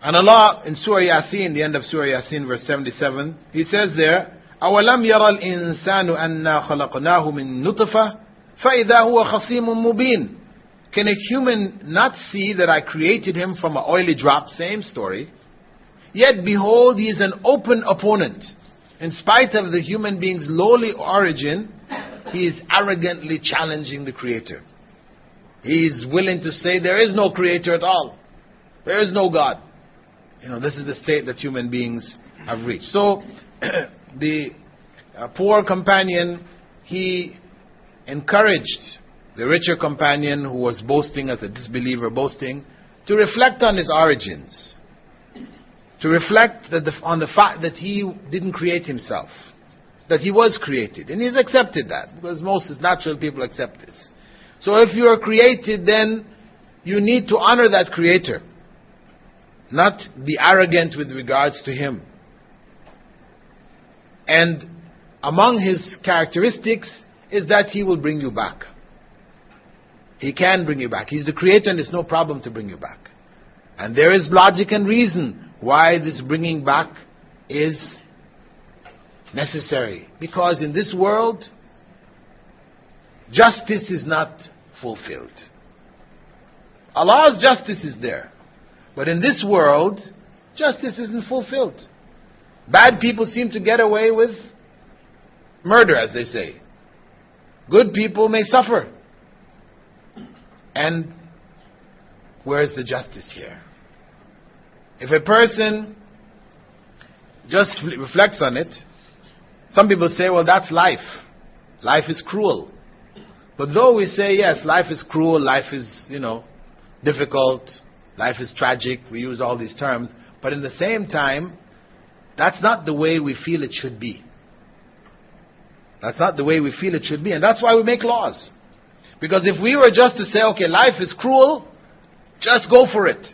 And Allah, in Surah Yasin, the end of Surah Yasin, verse 77, He says there, أَوَلَمْ يَرَى الْإِنسَانُ أَنَّا خَلَقْنَاهُ مِن نُطْفَةٍ فَإِذَا هُوَ خَصِيمٌ مُبِينٌ. Can a human not see that I created him from an oily drop? Same story. Yet behold, he is an open opponent. In spite of the human being's lowly origin, he is arrogantly challenging the Creator. He is willing to say there is no Creator at all. There is no God. This is the state that human beings have reached. So, the poor companion, he encouraged the richer companion who was boasting as a disbeliever, boasting, to reflect on his origins. to reflect on the fact that he didn't create himself, that he was created. And he's accepted that, because most natural people accept this. So if you are created, then you need to honor that creator, not be arrogant with regards to him. And among his characteristics is that he will bring you back. He can bring you back. He's the creator, and it's no problem to bring you back. And there is logic and reason why this bringing back is necessary. Because in this world, justice is not fulfilled. Allah's justice is there. But in this world, justice isn't fulfilled. Bad people seem to get away with murder, as they say. Good people may suffer. And where's the justice here? If a person just reflects on it, some people say, well, that's life. Life is cruel. But though we say, yes, life is cruel, life is, difficult, life is tragic, we use all these terms, but in the same time, that's not the way we feel it should be. That's not the way we feel it should be, and that's why we make laws. Because if we were just to say, okay, life is cruel, just go for it.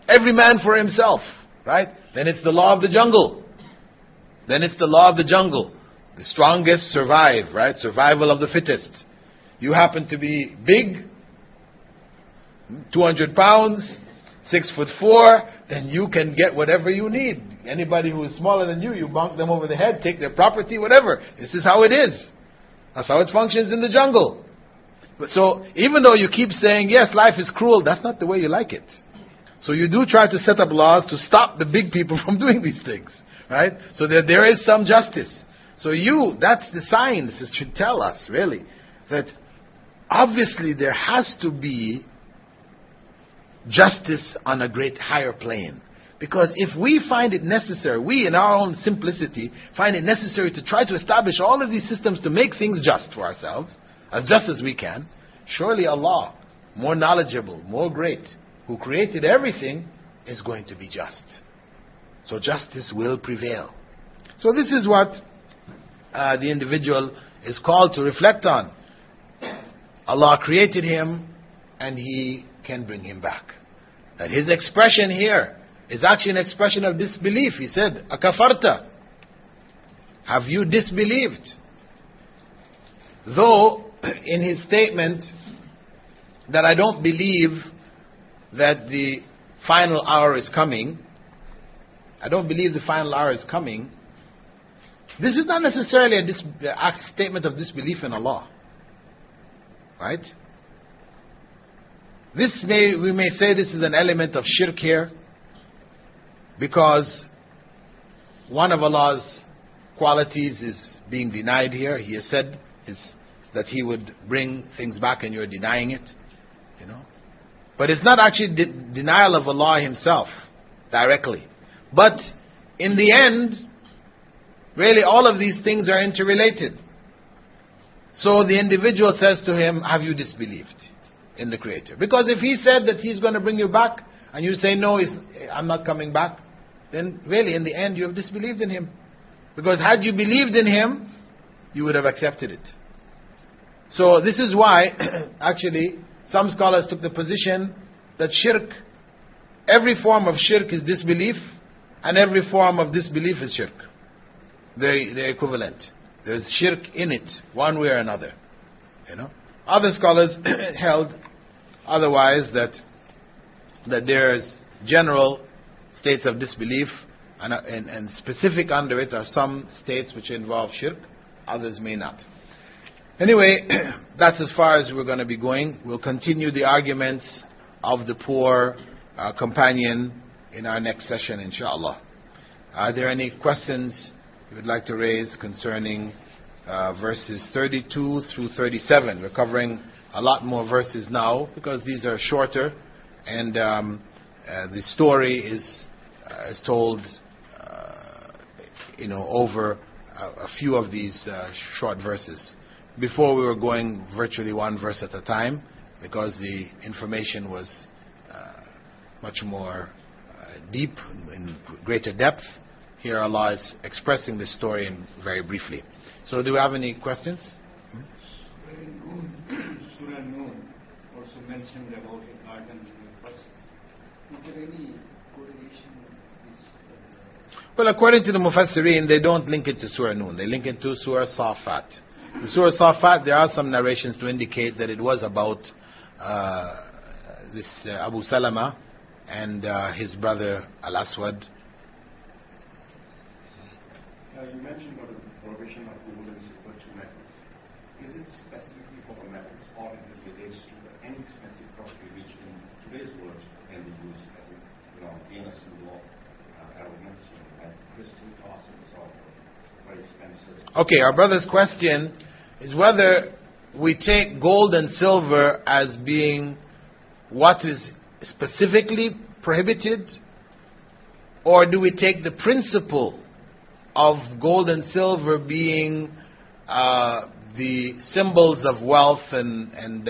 Every man for himself, right? Then it's the law of the jungle. Then it's the law of the jungle. The strongest survive, right? Survival of the fittest. You happen to be big, 200 pounds, 6'4", then you can get whatever you need. Anybody who is smaller than you, you bonk them over the head, take their property, whatever. This is how it is. That's how it functions in the jungle. But so, even though you keep saying, yes, life is cruel, that's not the way you like it. So you do try to set up laws to stop the big people from doing these things, right? So that there is some justice. So that's the science. It should tell us, really, that obviously there has to be justice on a great higher plane. Because if we find it necessary, we in our own simplicity find it necessary to try to establish all of these systems to make things just for ourselves, as just as we can, surely Allah, more knowledgeable, more great, who created everything, is going to be just. So justice will prevail. So this is what the individual is called to reflect on. Allah created him, and He can bring him back. That his expression here is actually an expression of disbelief. He said, "Akafarta? Have you disbelieved?" Though in his statement that I don't believe that the final hour is coming, I don't believe the final hour is coming, this is not necessarily a statement of disbelief in Allah. Right? We may say this is an element of shirk here, because one of Allah's qualities is being denied here. He has said that He would bring things back, and you're denying it. But it's not actually denial of Allah Himself directly. But in the end, really all of these things are interrelated. So the individual says to him, have you disbelieved in the Creator? Because if He said that He's going to bring you back, and you say, no, I'm not coming back, then really in the end you have disbelieved in Him. Because had you believed in Him, you would have accepted it. So this is why, actually, some scholars took the position that shirk, every form of shirk is disbelief, and every form of disbelief is shirk. They're equivalent. There's shirk in it, one way or another. Other scholars held otherwise, that there's general states of disbelief, and specific under it are some states which involve shirk, others may not. Anyway, that's as far as we're going to be going. We'll continue the arguments of the poor companion in our next session, inshallah. Are there any questions you would like to raise concerning verses 32 through 37? We're covering a lot more verses now, because these are shorter, and the story is told over a few of these short verses. Before we were going virtually one verse at a time, because the information was much more deep, in greater depth. Here Allah is expressing this story very briefly. So do you have any questions? Surah Noon also mentioned about a garden in the first. Is there any correlation with this? Well, according to the Mufassirin, they don't link it to Surah Noon. They link it to Surah Safat. The Surah Safat, there are some narrations to indicate that it was about this Abu Salama and his brother Al-Aswad. You mentioned about the prohibition of gold and silver to metals. Is it specifically for the metals, or it relates to any expensive property which in today's world can be used as being a symbol of arrogance, like crystal castles or very expensive? Okay, our brother's question is whether we take gold and silver as being what is specifically prohibited, or do we take the principle of gold and silver being the symbols of wealth and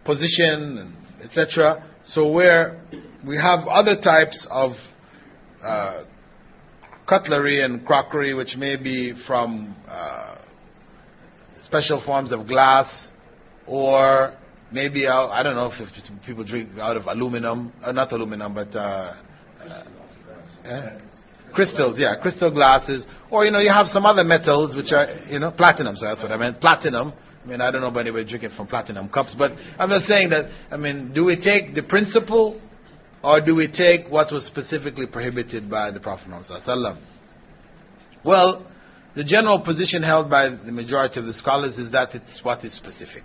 position, and etc. So where we have other types of cutlery and crockery which may be from special forms of glass, or maybe I don't know if people drink out of aluminum, not aluminum, but crystals, crystal glasses, or you have some other metals which are platinum. So that's what I meant, platinum. I mean, I don't know if anybody drinking from platinum cups, but I'm just saying that. I mean, do we take the principle, or do we take what was specifically prohibited by the Prophet Muhammad? Well, the general position held by the majority of the scholars is that it's what is specific.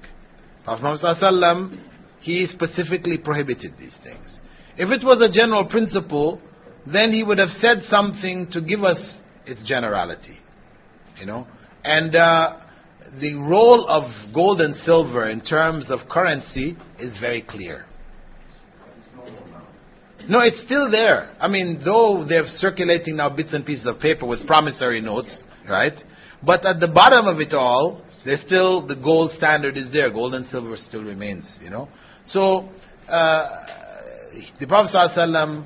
Prophet Muhammad, he specifically prohibited these things. If it was a general principle, then he would have said something to give us its generality. And the role of gold and silver in terms of currency is very clear. No, it's still there. I mean, though they're circulating now bits and pieces of paper with promissory notes, right? But at the bottom of it all, there's still the gold standard is there. Gold and silver still remains, So, the Prophet ﷺ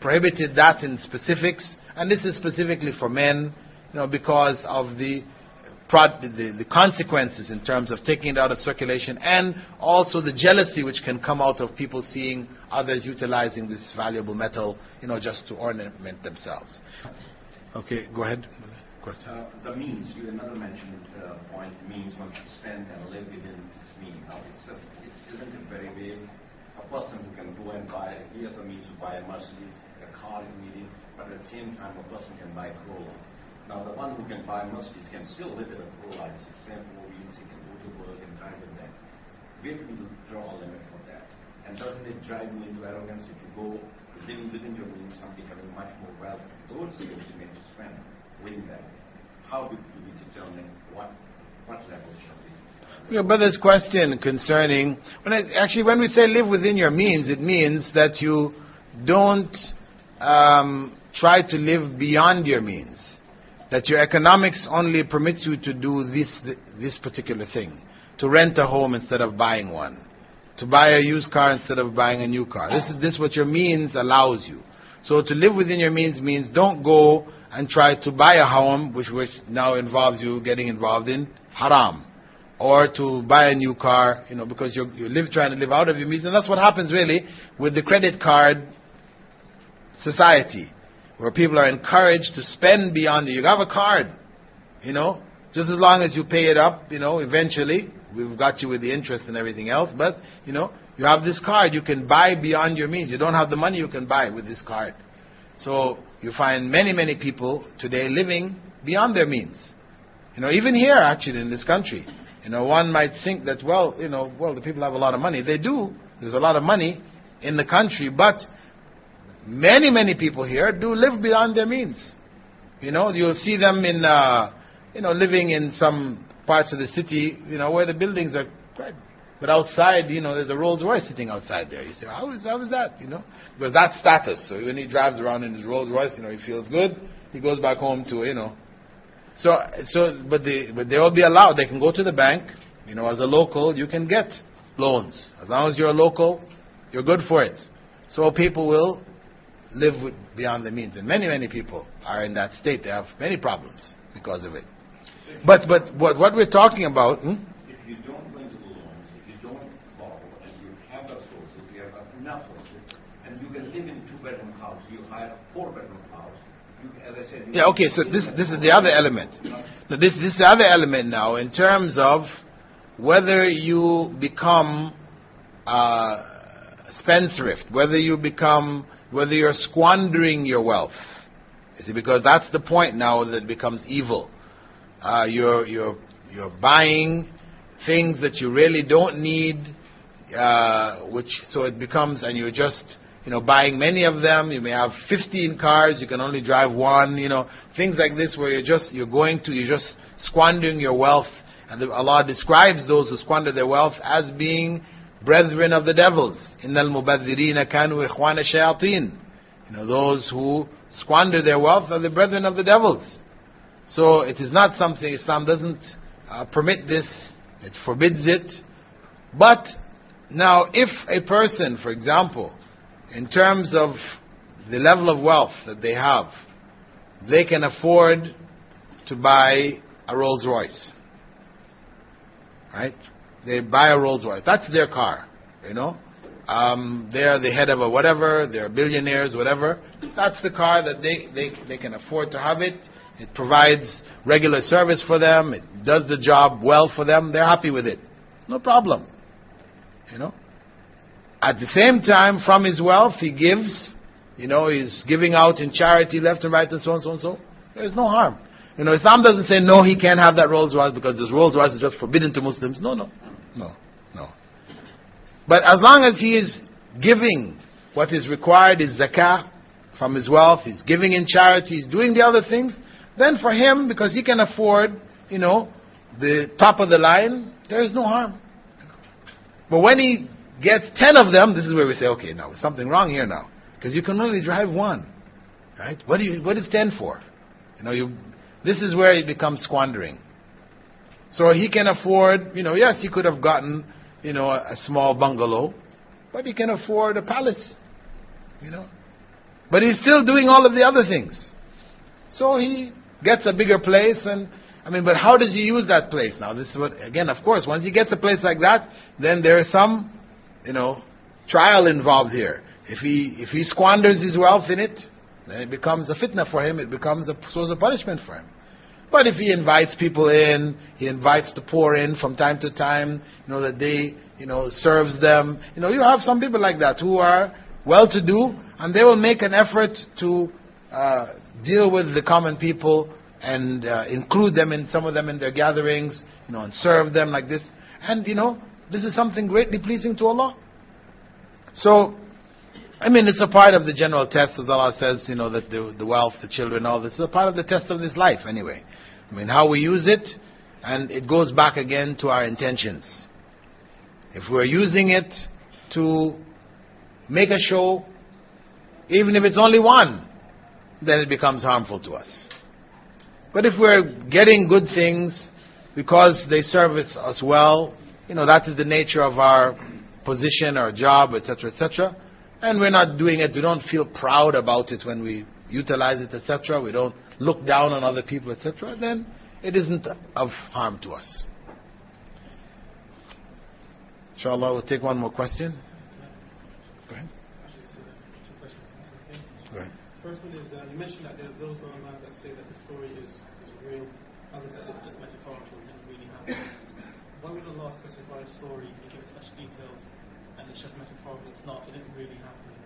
prohibited that in specifics, and this is specifically for men, because of the consequences in terms of taking it out of circulation, and also the jealousy which can come out of people seeing others utilizing this valuable metal, just to ornament themselves. Okay, go ahead. Question. The means, you another mentioned point, means one should spend and live within its means. Now, it isn't a very big. A person who can go and buy, he has the means to buy a Mercedes, a car if needed, but at the same time a person can buy a Corolla. Now the one who can buy a Mercedes can still live in a Corolla, it's extend 4 wheels, he can go to work and drive in that. Where do you draw a limit for that? And doesn't it drive you into arrogance if you go living within your means, somebody having much more wealth, those skills you need to spend within that? How do we determine what level shall be? Your brother's question concerning, when we say live within your means, it means that you don't try to live beyond your means. That your economics only permits you to do this particular thing. To rent a home instead of buying one. To buy a used car instead of buying a new car. This is what your means allows you. So to live within your means don't go and try to buy a home, which now involves you getting involved in haram. Or to buy a new car, because you're trying to live out of your means. And that's what happens really with the credit card society, where people are encouraged to spend beyond it. You have a card, just as long as you pay it up, eventually, we've got you with the interest and everything else, but, you have this card, you can buy beyond your means. You don't have the money, you can buy with this card. So, you find many, many people today living beyond their means. Even here, actually, in this country. One might think that, the people have a lot of money. They do. There's a lot of money in the country, but many, many people here do live beyond their means. You'll see them in, living in some parts of the city, where the buildings are quite, but outside, there's a Rolls Royce sitting outside there. You say, how is that? Because that's status. So when he drives around in his Rolls Royce, he feels good. He goes back home to, but they will be allowed. They can go to the bank. As a local, you can get loans. As long as you're a local, you're good for it. So people will live beyond the means. And many people are in that state. They have many problems because of it. But what we're talking about... If you don't go into the loans, if you don't borrow, and you have the sources, you have enough of it, and you can live in a 2-bedroom house, you hire a 4-bedroom house, as I said... Yeah, okay, so this is the other element. Now, this is the other element now, in terms of whether you become spendthrift, whether you're squandering your wealth. You see, because that's the point now that it becomes evil. You're buying things that you really don't need, so it becomes, and you're just buying many of them. You may have 15 cars, you can only drive one. Things like this, where you're just squandering your wealth. And Allah describes those who squander their wealth as being brethren of the devils. Innal mubadhirina kanu ikhwana shayateen. Those who squander their wealth are the brethren of the devils. So it is not something, Islam doesn't permit this, it forbids it. But now if a person, for example, in terms of the level of wealth that they have, they can afford to buy a Rolls Royce. Right? They buy a Rolls Royce. That's their car, They're the head of a whatever, they're billionaires, whatever. That's the car that they can afford to have it. It provides regular service for them. It does the job well for them. They're happy with it. No problem. At the same time, from his wealth, he gives. He's giving out in charity left and right and so on, so on, so. There's no harm. Islam doesn't say, no, he can't have that Rolls Royce because this Rolls Royce is just forbidden to Muslims. No. But as long as he is giving what is required is zakah from his wealth, he's giving in charity, he's doing the other things, then for him, because he can afford, the top of the line, there is no harm. But when he gets 10 of them, this is where we say, okay, now there's something wrong here now. Because you can only drive one. Right? What is 10 for? This is where it becomes squandering. So he can afford, yes, he could have gotten, a small bungalow, but he can afford a palace. But he's still doing all of the other things. So he gets a bigger place, but how does he use that place now? This is what, again, of course, once he gets a place like that, then there is some, trial involved here. If he squanders his wealth in it, then it becomes a fitna for him, it becomes a source of punishment for him. But if he invites people in, he invites the poor in from time to time, that they, serves them. You have some people like that who are well-to-do, and they will make an effort to deal with the common people and include them in some of them in their gatherings, and serve them like this. And, this is something greatly pleasing to Allah. So, it's a part of the general test, as Allah says, that the wealth, the children, all this is a part of the test of this life anyway. How we use it, and it goes back again to our intentions. If we're using it to make a show, even if it's only one, then it becomes harmful to us. But if we're getting good things because they service us well, that is the nature of our position, our job, etc., etc., and we're not doing it, we don't feel proud about it when we utilize it, etc., we don't look down on other people, etc., then it isn't of harm to us. Inshallah, we'll take one more question. Go ahead. Two questions. Okay. Go ahead. First one is, you mentioned that there are those online that say that the story is real, others that it's just metaphorical, it didn't really happen. Why would Allah specify a story and give it such details, and it's just metaphorical, it didn't really happen?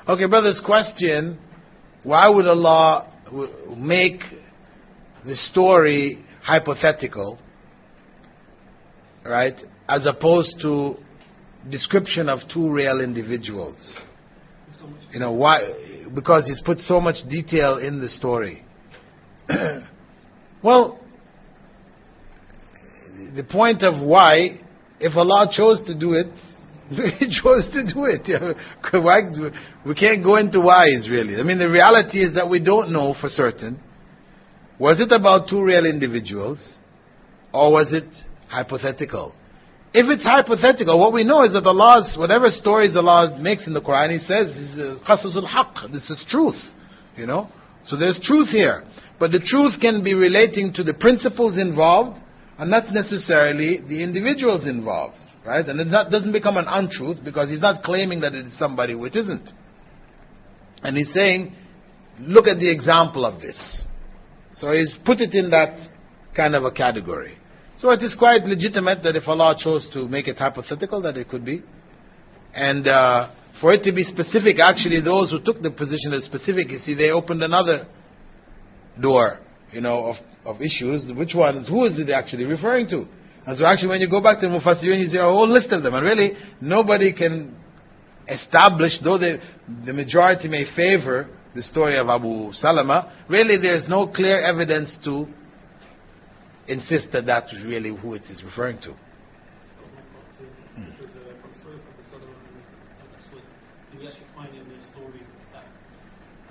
Okay, brother's question, why would Allah make the story hypothetical, right, as opposed to description of two real individuals? Why? Because He's put so much detail in the story. Well, the point of why, if Allah chose to do it, He chose to do it. We can't go into whys, really. The reality is that we don't know for certain. Was it about two real individuals, or was it hypothetical? If it's hypothetical, what we know is that Allah's, whatever stories Allah makes in the Quran, He says, qasasul haqq, this is truth. You know? So there's truth here. But the truth can be relating to the principles involved, and not necessarily the individuals involved. Right? And it doesn't become an untruth, because He's not claiming that it is somebody who it isn't. And He's saying, look at the example of this. So He's put it in that kind of a category. So it is quite legitimate that if Allah chose to make it hypothetical, that it could be. And for it to be specific, actually those who took the position as specific, you see, they opened another door, of issues. Which ones, who is it actually referring to? And so actually when you go back to Mufassirun, you see a whole list of them. And really, nobody can establish, though the majority may favor the story of Abu Salama, really there's no clear evidence to insist that that's really who it is referring to. Because from the story of the Salama and Aswad, we actually find in the story that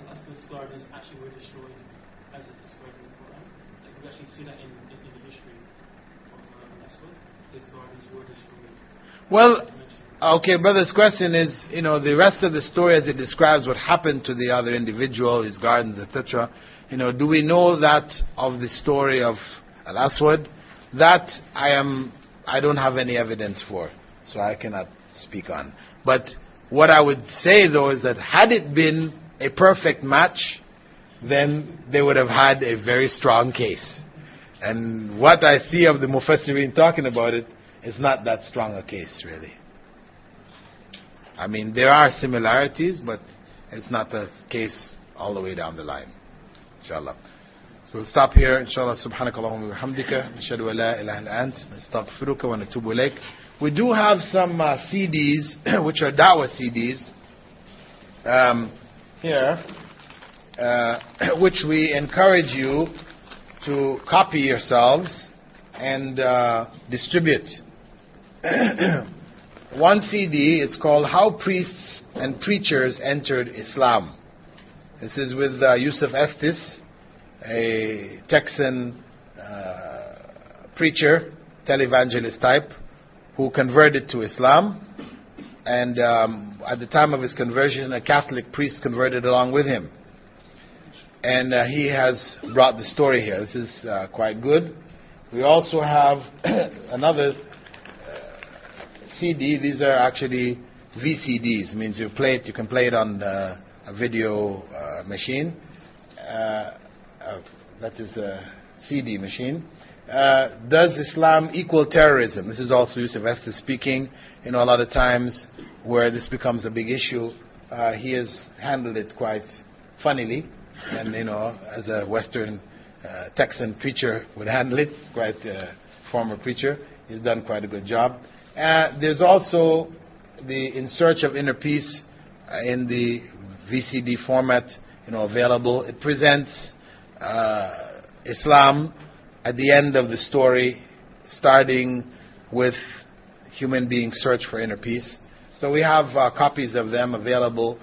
Al-Aswad's gardens actually were destroyed as is described in the Quran. Like we actually see that in the history of Al-Aswad. His gardens were destroyed. Well, okay, brother's question is, the rest of the story as it describes what happened to the other individual, his gardens, etc. Do we know that of the story of Al-Aswad? That I don't have any evidence for, so I cannot speak on. But what I would say though is that had it been a perfect match, then they would have had a very strong case. And what I see of the Mufassirin talking about it is not that strong a case, really. I mean, there are similarities, but it's not a case all the way down the line. Inshallah. So we'll stop here. Inshallah. Subhanakallahumma wa bihamdika. Nashhadu an la ilaha illa ant. Nastaghfiruka wa natubu ilayk. We do have some CDs, which are da'wah CDs, here, which we encourage you to copy yourselves and distribute. One CD, it's called How Priests and Preachers Entered Islam. This is with Yusuf Estes, a Texan preacher, televangelist type, who converted to Islam. And at the time of his conversion, a Catholic priest converted along with him. And he has brought the story here. This is quite good. We also have another CD. These are actually VCDs. Means you can play it on a video machine. That is a CD machine. Does Islam equal terrorism? This is also Yusuf Estes speaking. A lot of times where this becomes a big issue, he has handled it quite funnily. And, as a Western Texan preacher would handle it, quite a former preacher, he's done quite a good job. There's also the In Search of Inner Peace in the VCD format, available. It presents Islam at the end of the story, starting with human beings' search for inner peace. So we have copies of them available